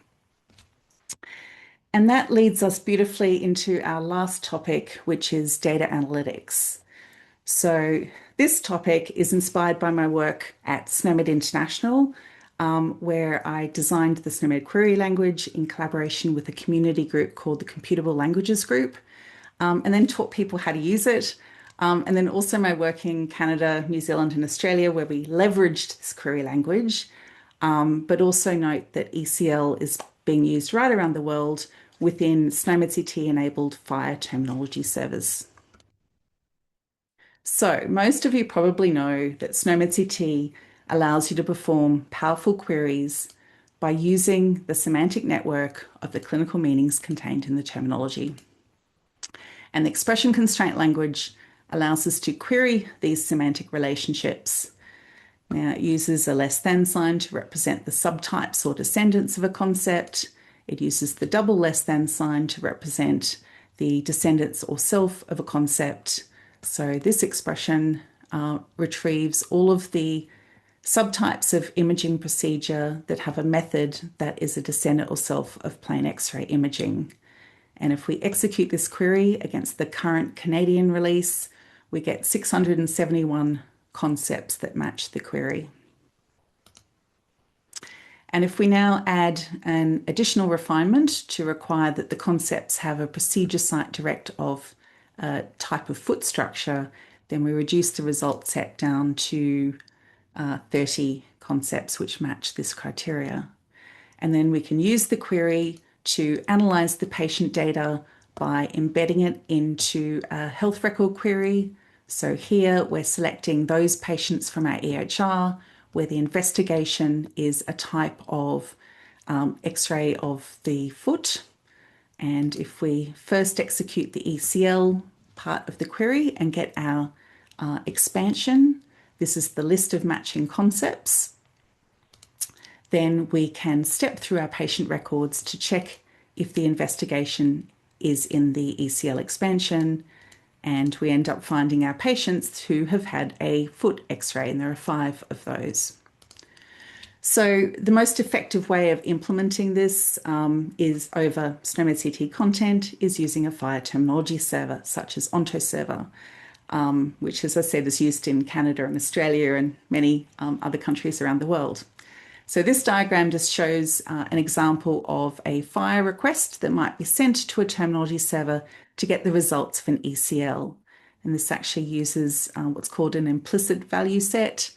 And that leads us beautifully into our last topic, which is data analytics. So this topic is inspired by my work at SNOMED International, where I designed the SNOMED query language in collaboration with a community group called the Computable Languages Group, and then taught people how to use it. And then also my work in Canada, New Zealand, and Australia, where we leveraged this query language. But also note that ECL is being used right around the world within SNOMED CT-enabled FHIR terminology servers. So most of you probably know that SNOMED CT allows you to perform powerful queries by using the semantic network of the clinical meanings contained in the terminology. And the expression constraint language allows us to query these semantic relationships. Now, it uses a less than sign to represent the subtypes or descendants of a concept. It uses the double less than sign to represent the descendants or self of a concept. So this expression retrieves all of the subtypes of imaging procedure that have a method that is a descendant or self of plain X-ray imaging. And if we execute this query against the current Canadian release, we get 671 concepts that match the query. And if we now add an additional refinement to require that the concepts have a procedure site direct of a type of foot structure, then we reduce the result set down to 30 concepts which match this criteria. And then we can use the query to analyze the patient data by embedding it into a health record query. So here we're selecting those patients from our EHR where the investigation is a type of X-ray of the foot. And if we first execute the ECL part of the query and get our expansion, this is the list of matching concepts. Then we can step through our patient records to check if the investigation is in the ECL expansion, and we end up finding our patients who have had a foot X-ray, and there are 5 of those. So the most effective way of implementing this is over SNOMED CT content is using a FHIR terminology server such as OntoServer, which, as I said, is used in Canada and Australia and many other countries around the world. So this diagram just shows an example of a FHIR request that might be sent to a terminology server to get the results of an ECL. And this actually uses what's called an implicit value set,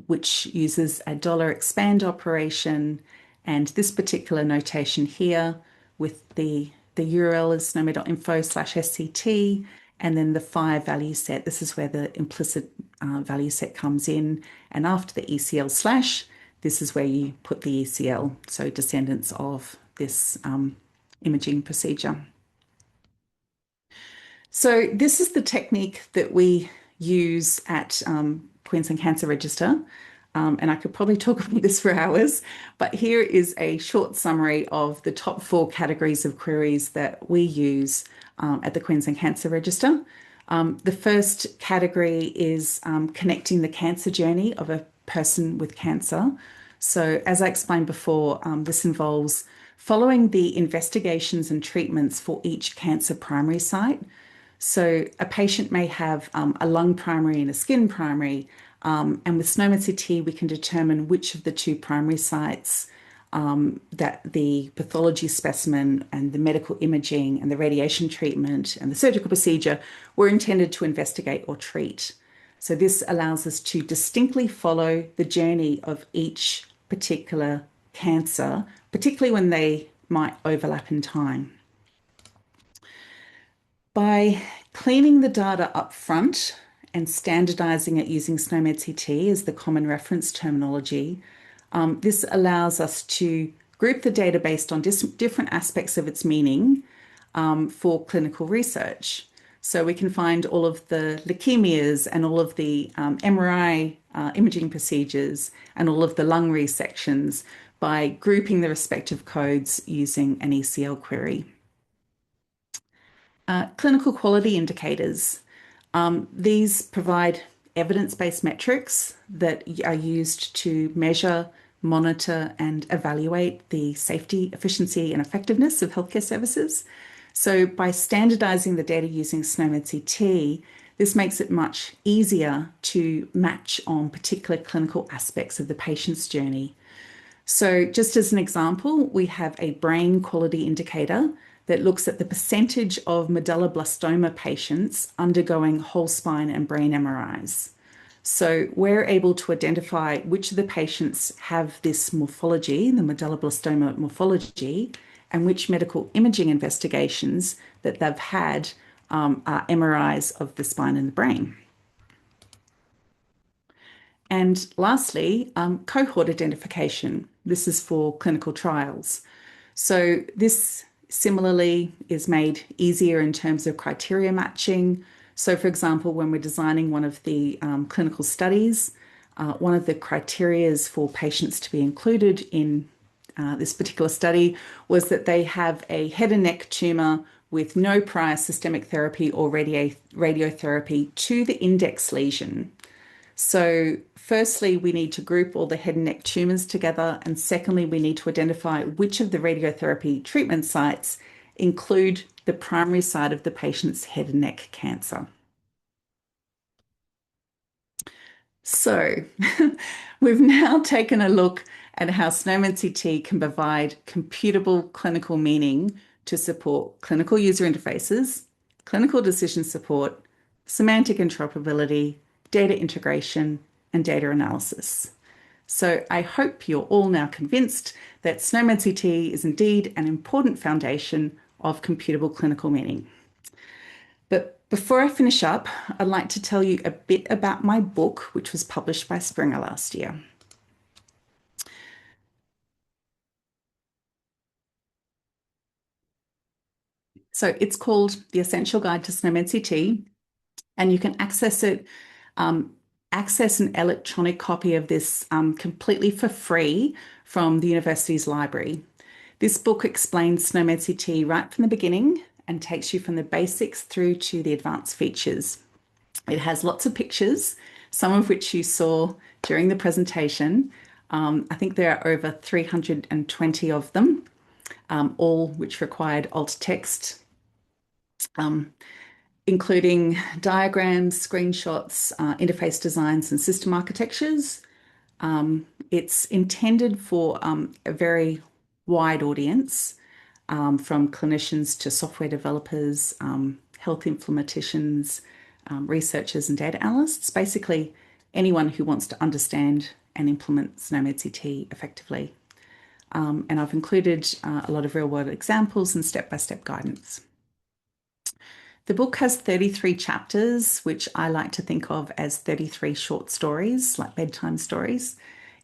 which uses a $expand operation. And this particular notation here with the URL is snomed.info/SCT, and then the FHIR value set. This is where the implicit value set comes in. And after the ECL/, this is where you put the ECL, so descendants of this imaging procedure. So this is the technique that we use at Queensland Cancer Register. And I could probably talk about this for hours, but here is a short summary of the top 4 categories of queries that we use at the Queensland Cancer Register. The first category is connecting the cancer journey of a person with cancer. So as I explained before, this involves following the investigations and treatments for each cancer primary site. So a patient may have a lung primary and a skin primary, and with SNOMED CT, we can determine which of the 2 primary sites that the pathology specimen and the medical imaging and the radiation treatment and the surgical procedure were intended to investigate or treat. So this allows us to distinctly follow the journey of each particular cancer, particularly when they might overlap in time. By cleaning the data up front and standardizing it using SNOMED CT as the common reference terminology, this allows us to group the data based on different aspects of its meaning for clinical research. So we can find all of the leukemias and all of the MRI imaging procedures and all of the lung resections by grouping the respective codes using an ECL query. Clinical quality indicators. These provide evidence-based metrics that are used to measure, monitor, and evaluate the safety, efficiency, and effectiveness of healthcare services. So by standardizing the data using SNOMED CT, this makes it much easier to match on particular clinical aspects of the patient's journey. So just as an example, we have a brain quality indicator that looks at the percentage of medulloblastoma patients undergoing whole spine and brain MRIs. So we're able to identify which of the patients have this morphology, the medulloblastoma morphology, and which medical imaging investigations that they've had are MRIs of the spine and the brain. And lastly, cohort identification. This is for clinical trials. So this similarly is made easier in terms of criteria matching. So, for example, when we're designing one of the clinical studies, one of the criterias for patients to be included in this particular study was that they have a head and neck tumor with no prior systemic therapy or radiotherapy to the index lesion. So, firstly, we need to group all the head and neck tumors together. And secondly, we need to identify which of the radiotherapy treatment sites include the primary site of the patient's head and neck cancer. So, we've now taken a look at how SNOMED CT can provide computable clinical meaning to support clinical user interfaces, clinical decision support, semantic interoperability, data integration, and data analysis. So I hope you're all now convinced that SNOMED CT is indeed an important foundation of computable clinical meaning. But before I finish up, I'd like to tell you a bit about my book, which was published by Springer last year. So it's called The Essential Guide to SNOMED CT, and you can access it, access an electronic copy of this completely for free from the university's library. This book explains SNOMED CT right from the beginning and takes you from the basics through to the advanced features. It has lots of pictures, some of which you saw during the presentation. I think there are over 320 of them, all which required alt text, including diagrams, screenshots, interface designs, and system architectures. It's intended for a very wide audience, from clinicians to software developers, health informaticians, researchers, and data analysts. Basically, anyone who wants to understand and implement SNOMED CT effectively. And I've included a lot of real-world examples and step-by-step guidance. The book has 33 chapters, which I like to think of as 33 short stories, like bedtime stories.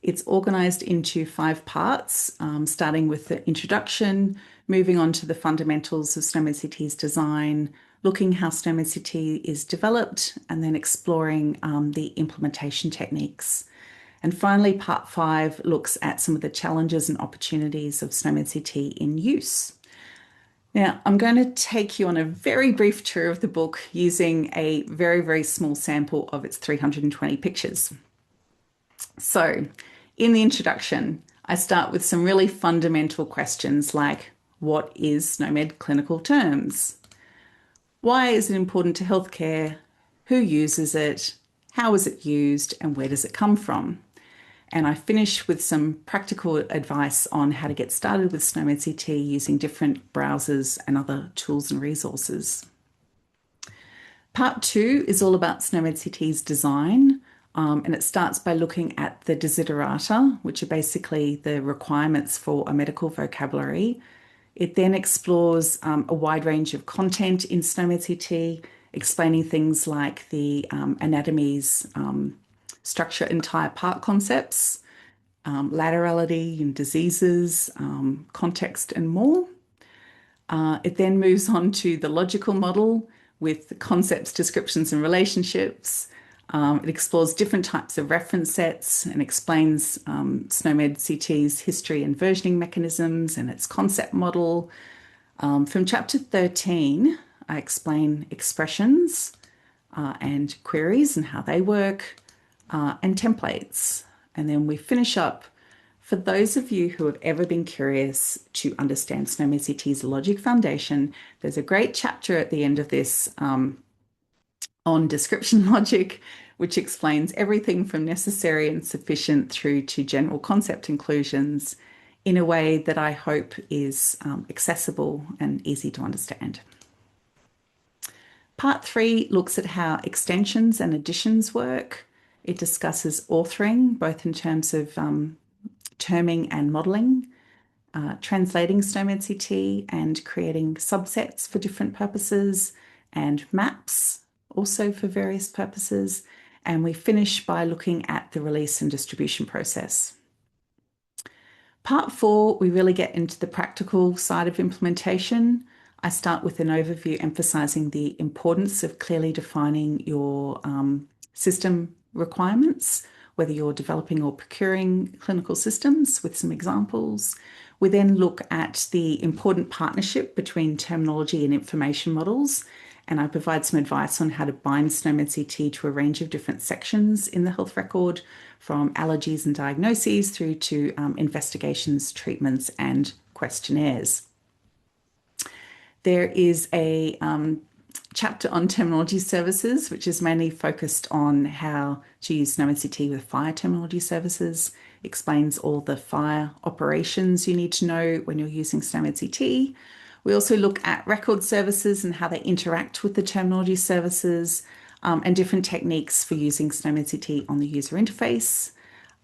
It's organized into 5 parts, starting with the introduction, moving on to the fundamentals of SNOMED CT's design, looking how SNOMED CT is developed, and then exploring the implementation techniques. And finally, part 5 looks at some of the challenges and opportunities of SNOMED CT in use. Now, I'm going to take you on a very brief tour of the book using a very, very small sample of its 320 pictures. So, in the introduction, I start with some really fundamental questions like, what is SNOMED clinical terms? Why is it important to healthcare? Who uses it? How is it used? And where does it come from? And I finish with some practical advice on how to get started with SNOMED CT using different browsers and other tools and resources. Part 2 is all about SNOMED CT's design, and it starts by looking at the desiderata, which are basically the requirements for a medical vocabulary. It then explores a wide range of content in SNOMED CT, explaining things like the anatomies, structure and entire part concepts, laterality and diseases, context, and more. It then moves on to the logical model with concepts, descriptions, and relationships. It explores different types of reference sets and explains SNOMED CT's history and versioning mechanisms and its concept model. From chapter 13, I explain expressions and queries and how they work, and templates. And then we finish up. For those of you who have ever been curious to understand SNOMED CT's logic foundation, there's a great chapter at the end of this on description logic, which explains everything from necessary and sufficient through to general concept inclusions in a way that I hope is accessible and easy to understand. Part 3 looks at how extensions and additions work. It discusses authoring, both in terms of terming and modeling, translating SNOMED CT and creating subsets for different purposes, and maps also for various purposes. And we finish by looking at the release and distribution process. Part four, we really get into the practical side of implementation. I start with an overview emphasizing the importance of clearly defining your system requirements, whether you're developing or procuring clinical systems with some examples. We then look at the important partnership between terminology and information models, and I provide some advice on how to bind SNOMED CT to a range of different sections in the health record, from allergies and diagnoses through to investigations, treatments, and questionnaires. There is a chapter on terminology services, which is mainly focused on how to use SNOMED CT with fire terminology services, explains all the fire operations you need to know when you're using SNOMED CT. We also look at record services and how they interact with the terminology services, and different techniques for using SNOMED CT on the user interface,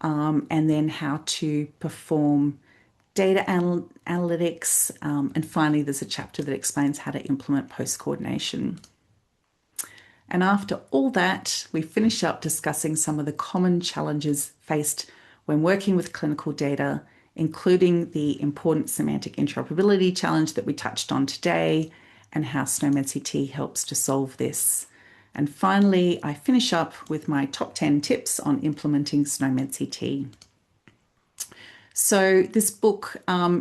and then how to perform data analytics. And finally, there's a chapter that explains how to implement post-coordination. And after all that, we finish up discussing some of the common challenges faced when working with clinical data, including the important semantic interoperability challenge that we touched on today, and how SNOMED CT helps to solve this. And finally, I finish up with my top 10 tips on implementing SNOMED CT. So this book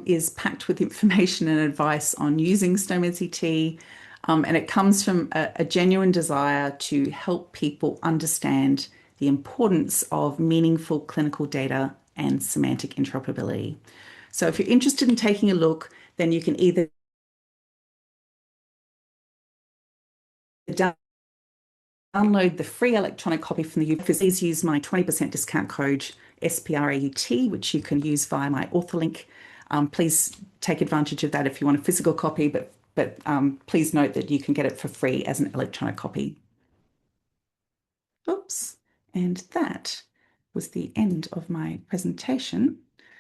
is packed with information and advice on using SNOMED CT, and it comes from a genuine desire to help people understand the importance of meaningful clinical data and semantic interoperability. So if you're interested in taking a look, then you can either download the free electronic copy from the UFIS. Please use my 20% discount code SPRAUT, which you can use via my author link. Please take advantage of that if you want a physical copy, but please note that you can get it for free as an electronic copy. Oops, and that was the end of my presentation.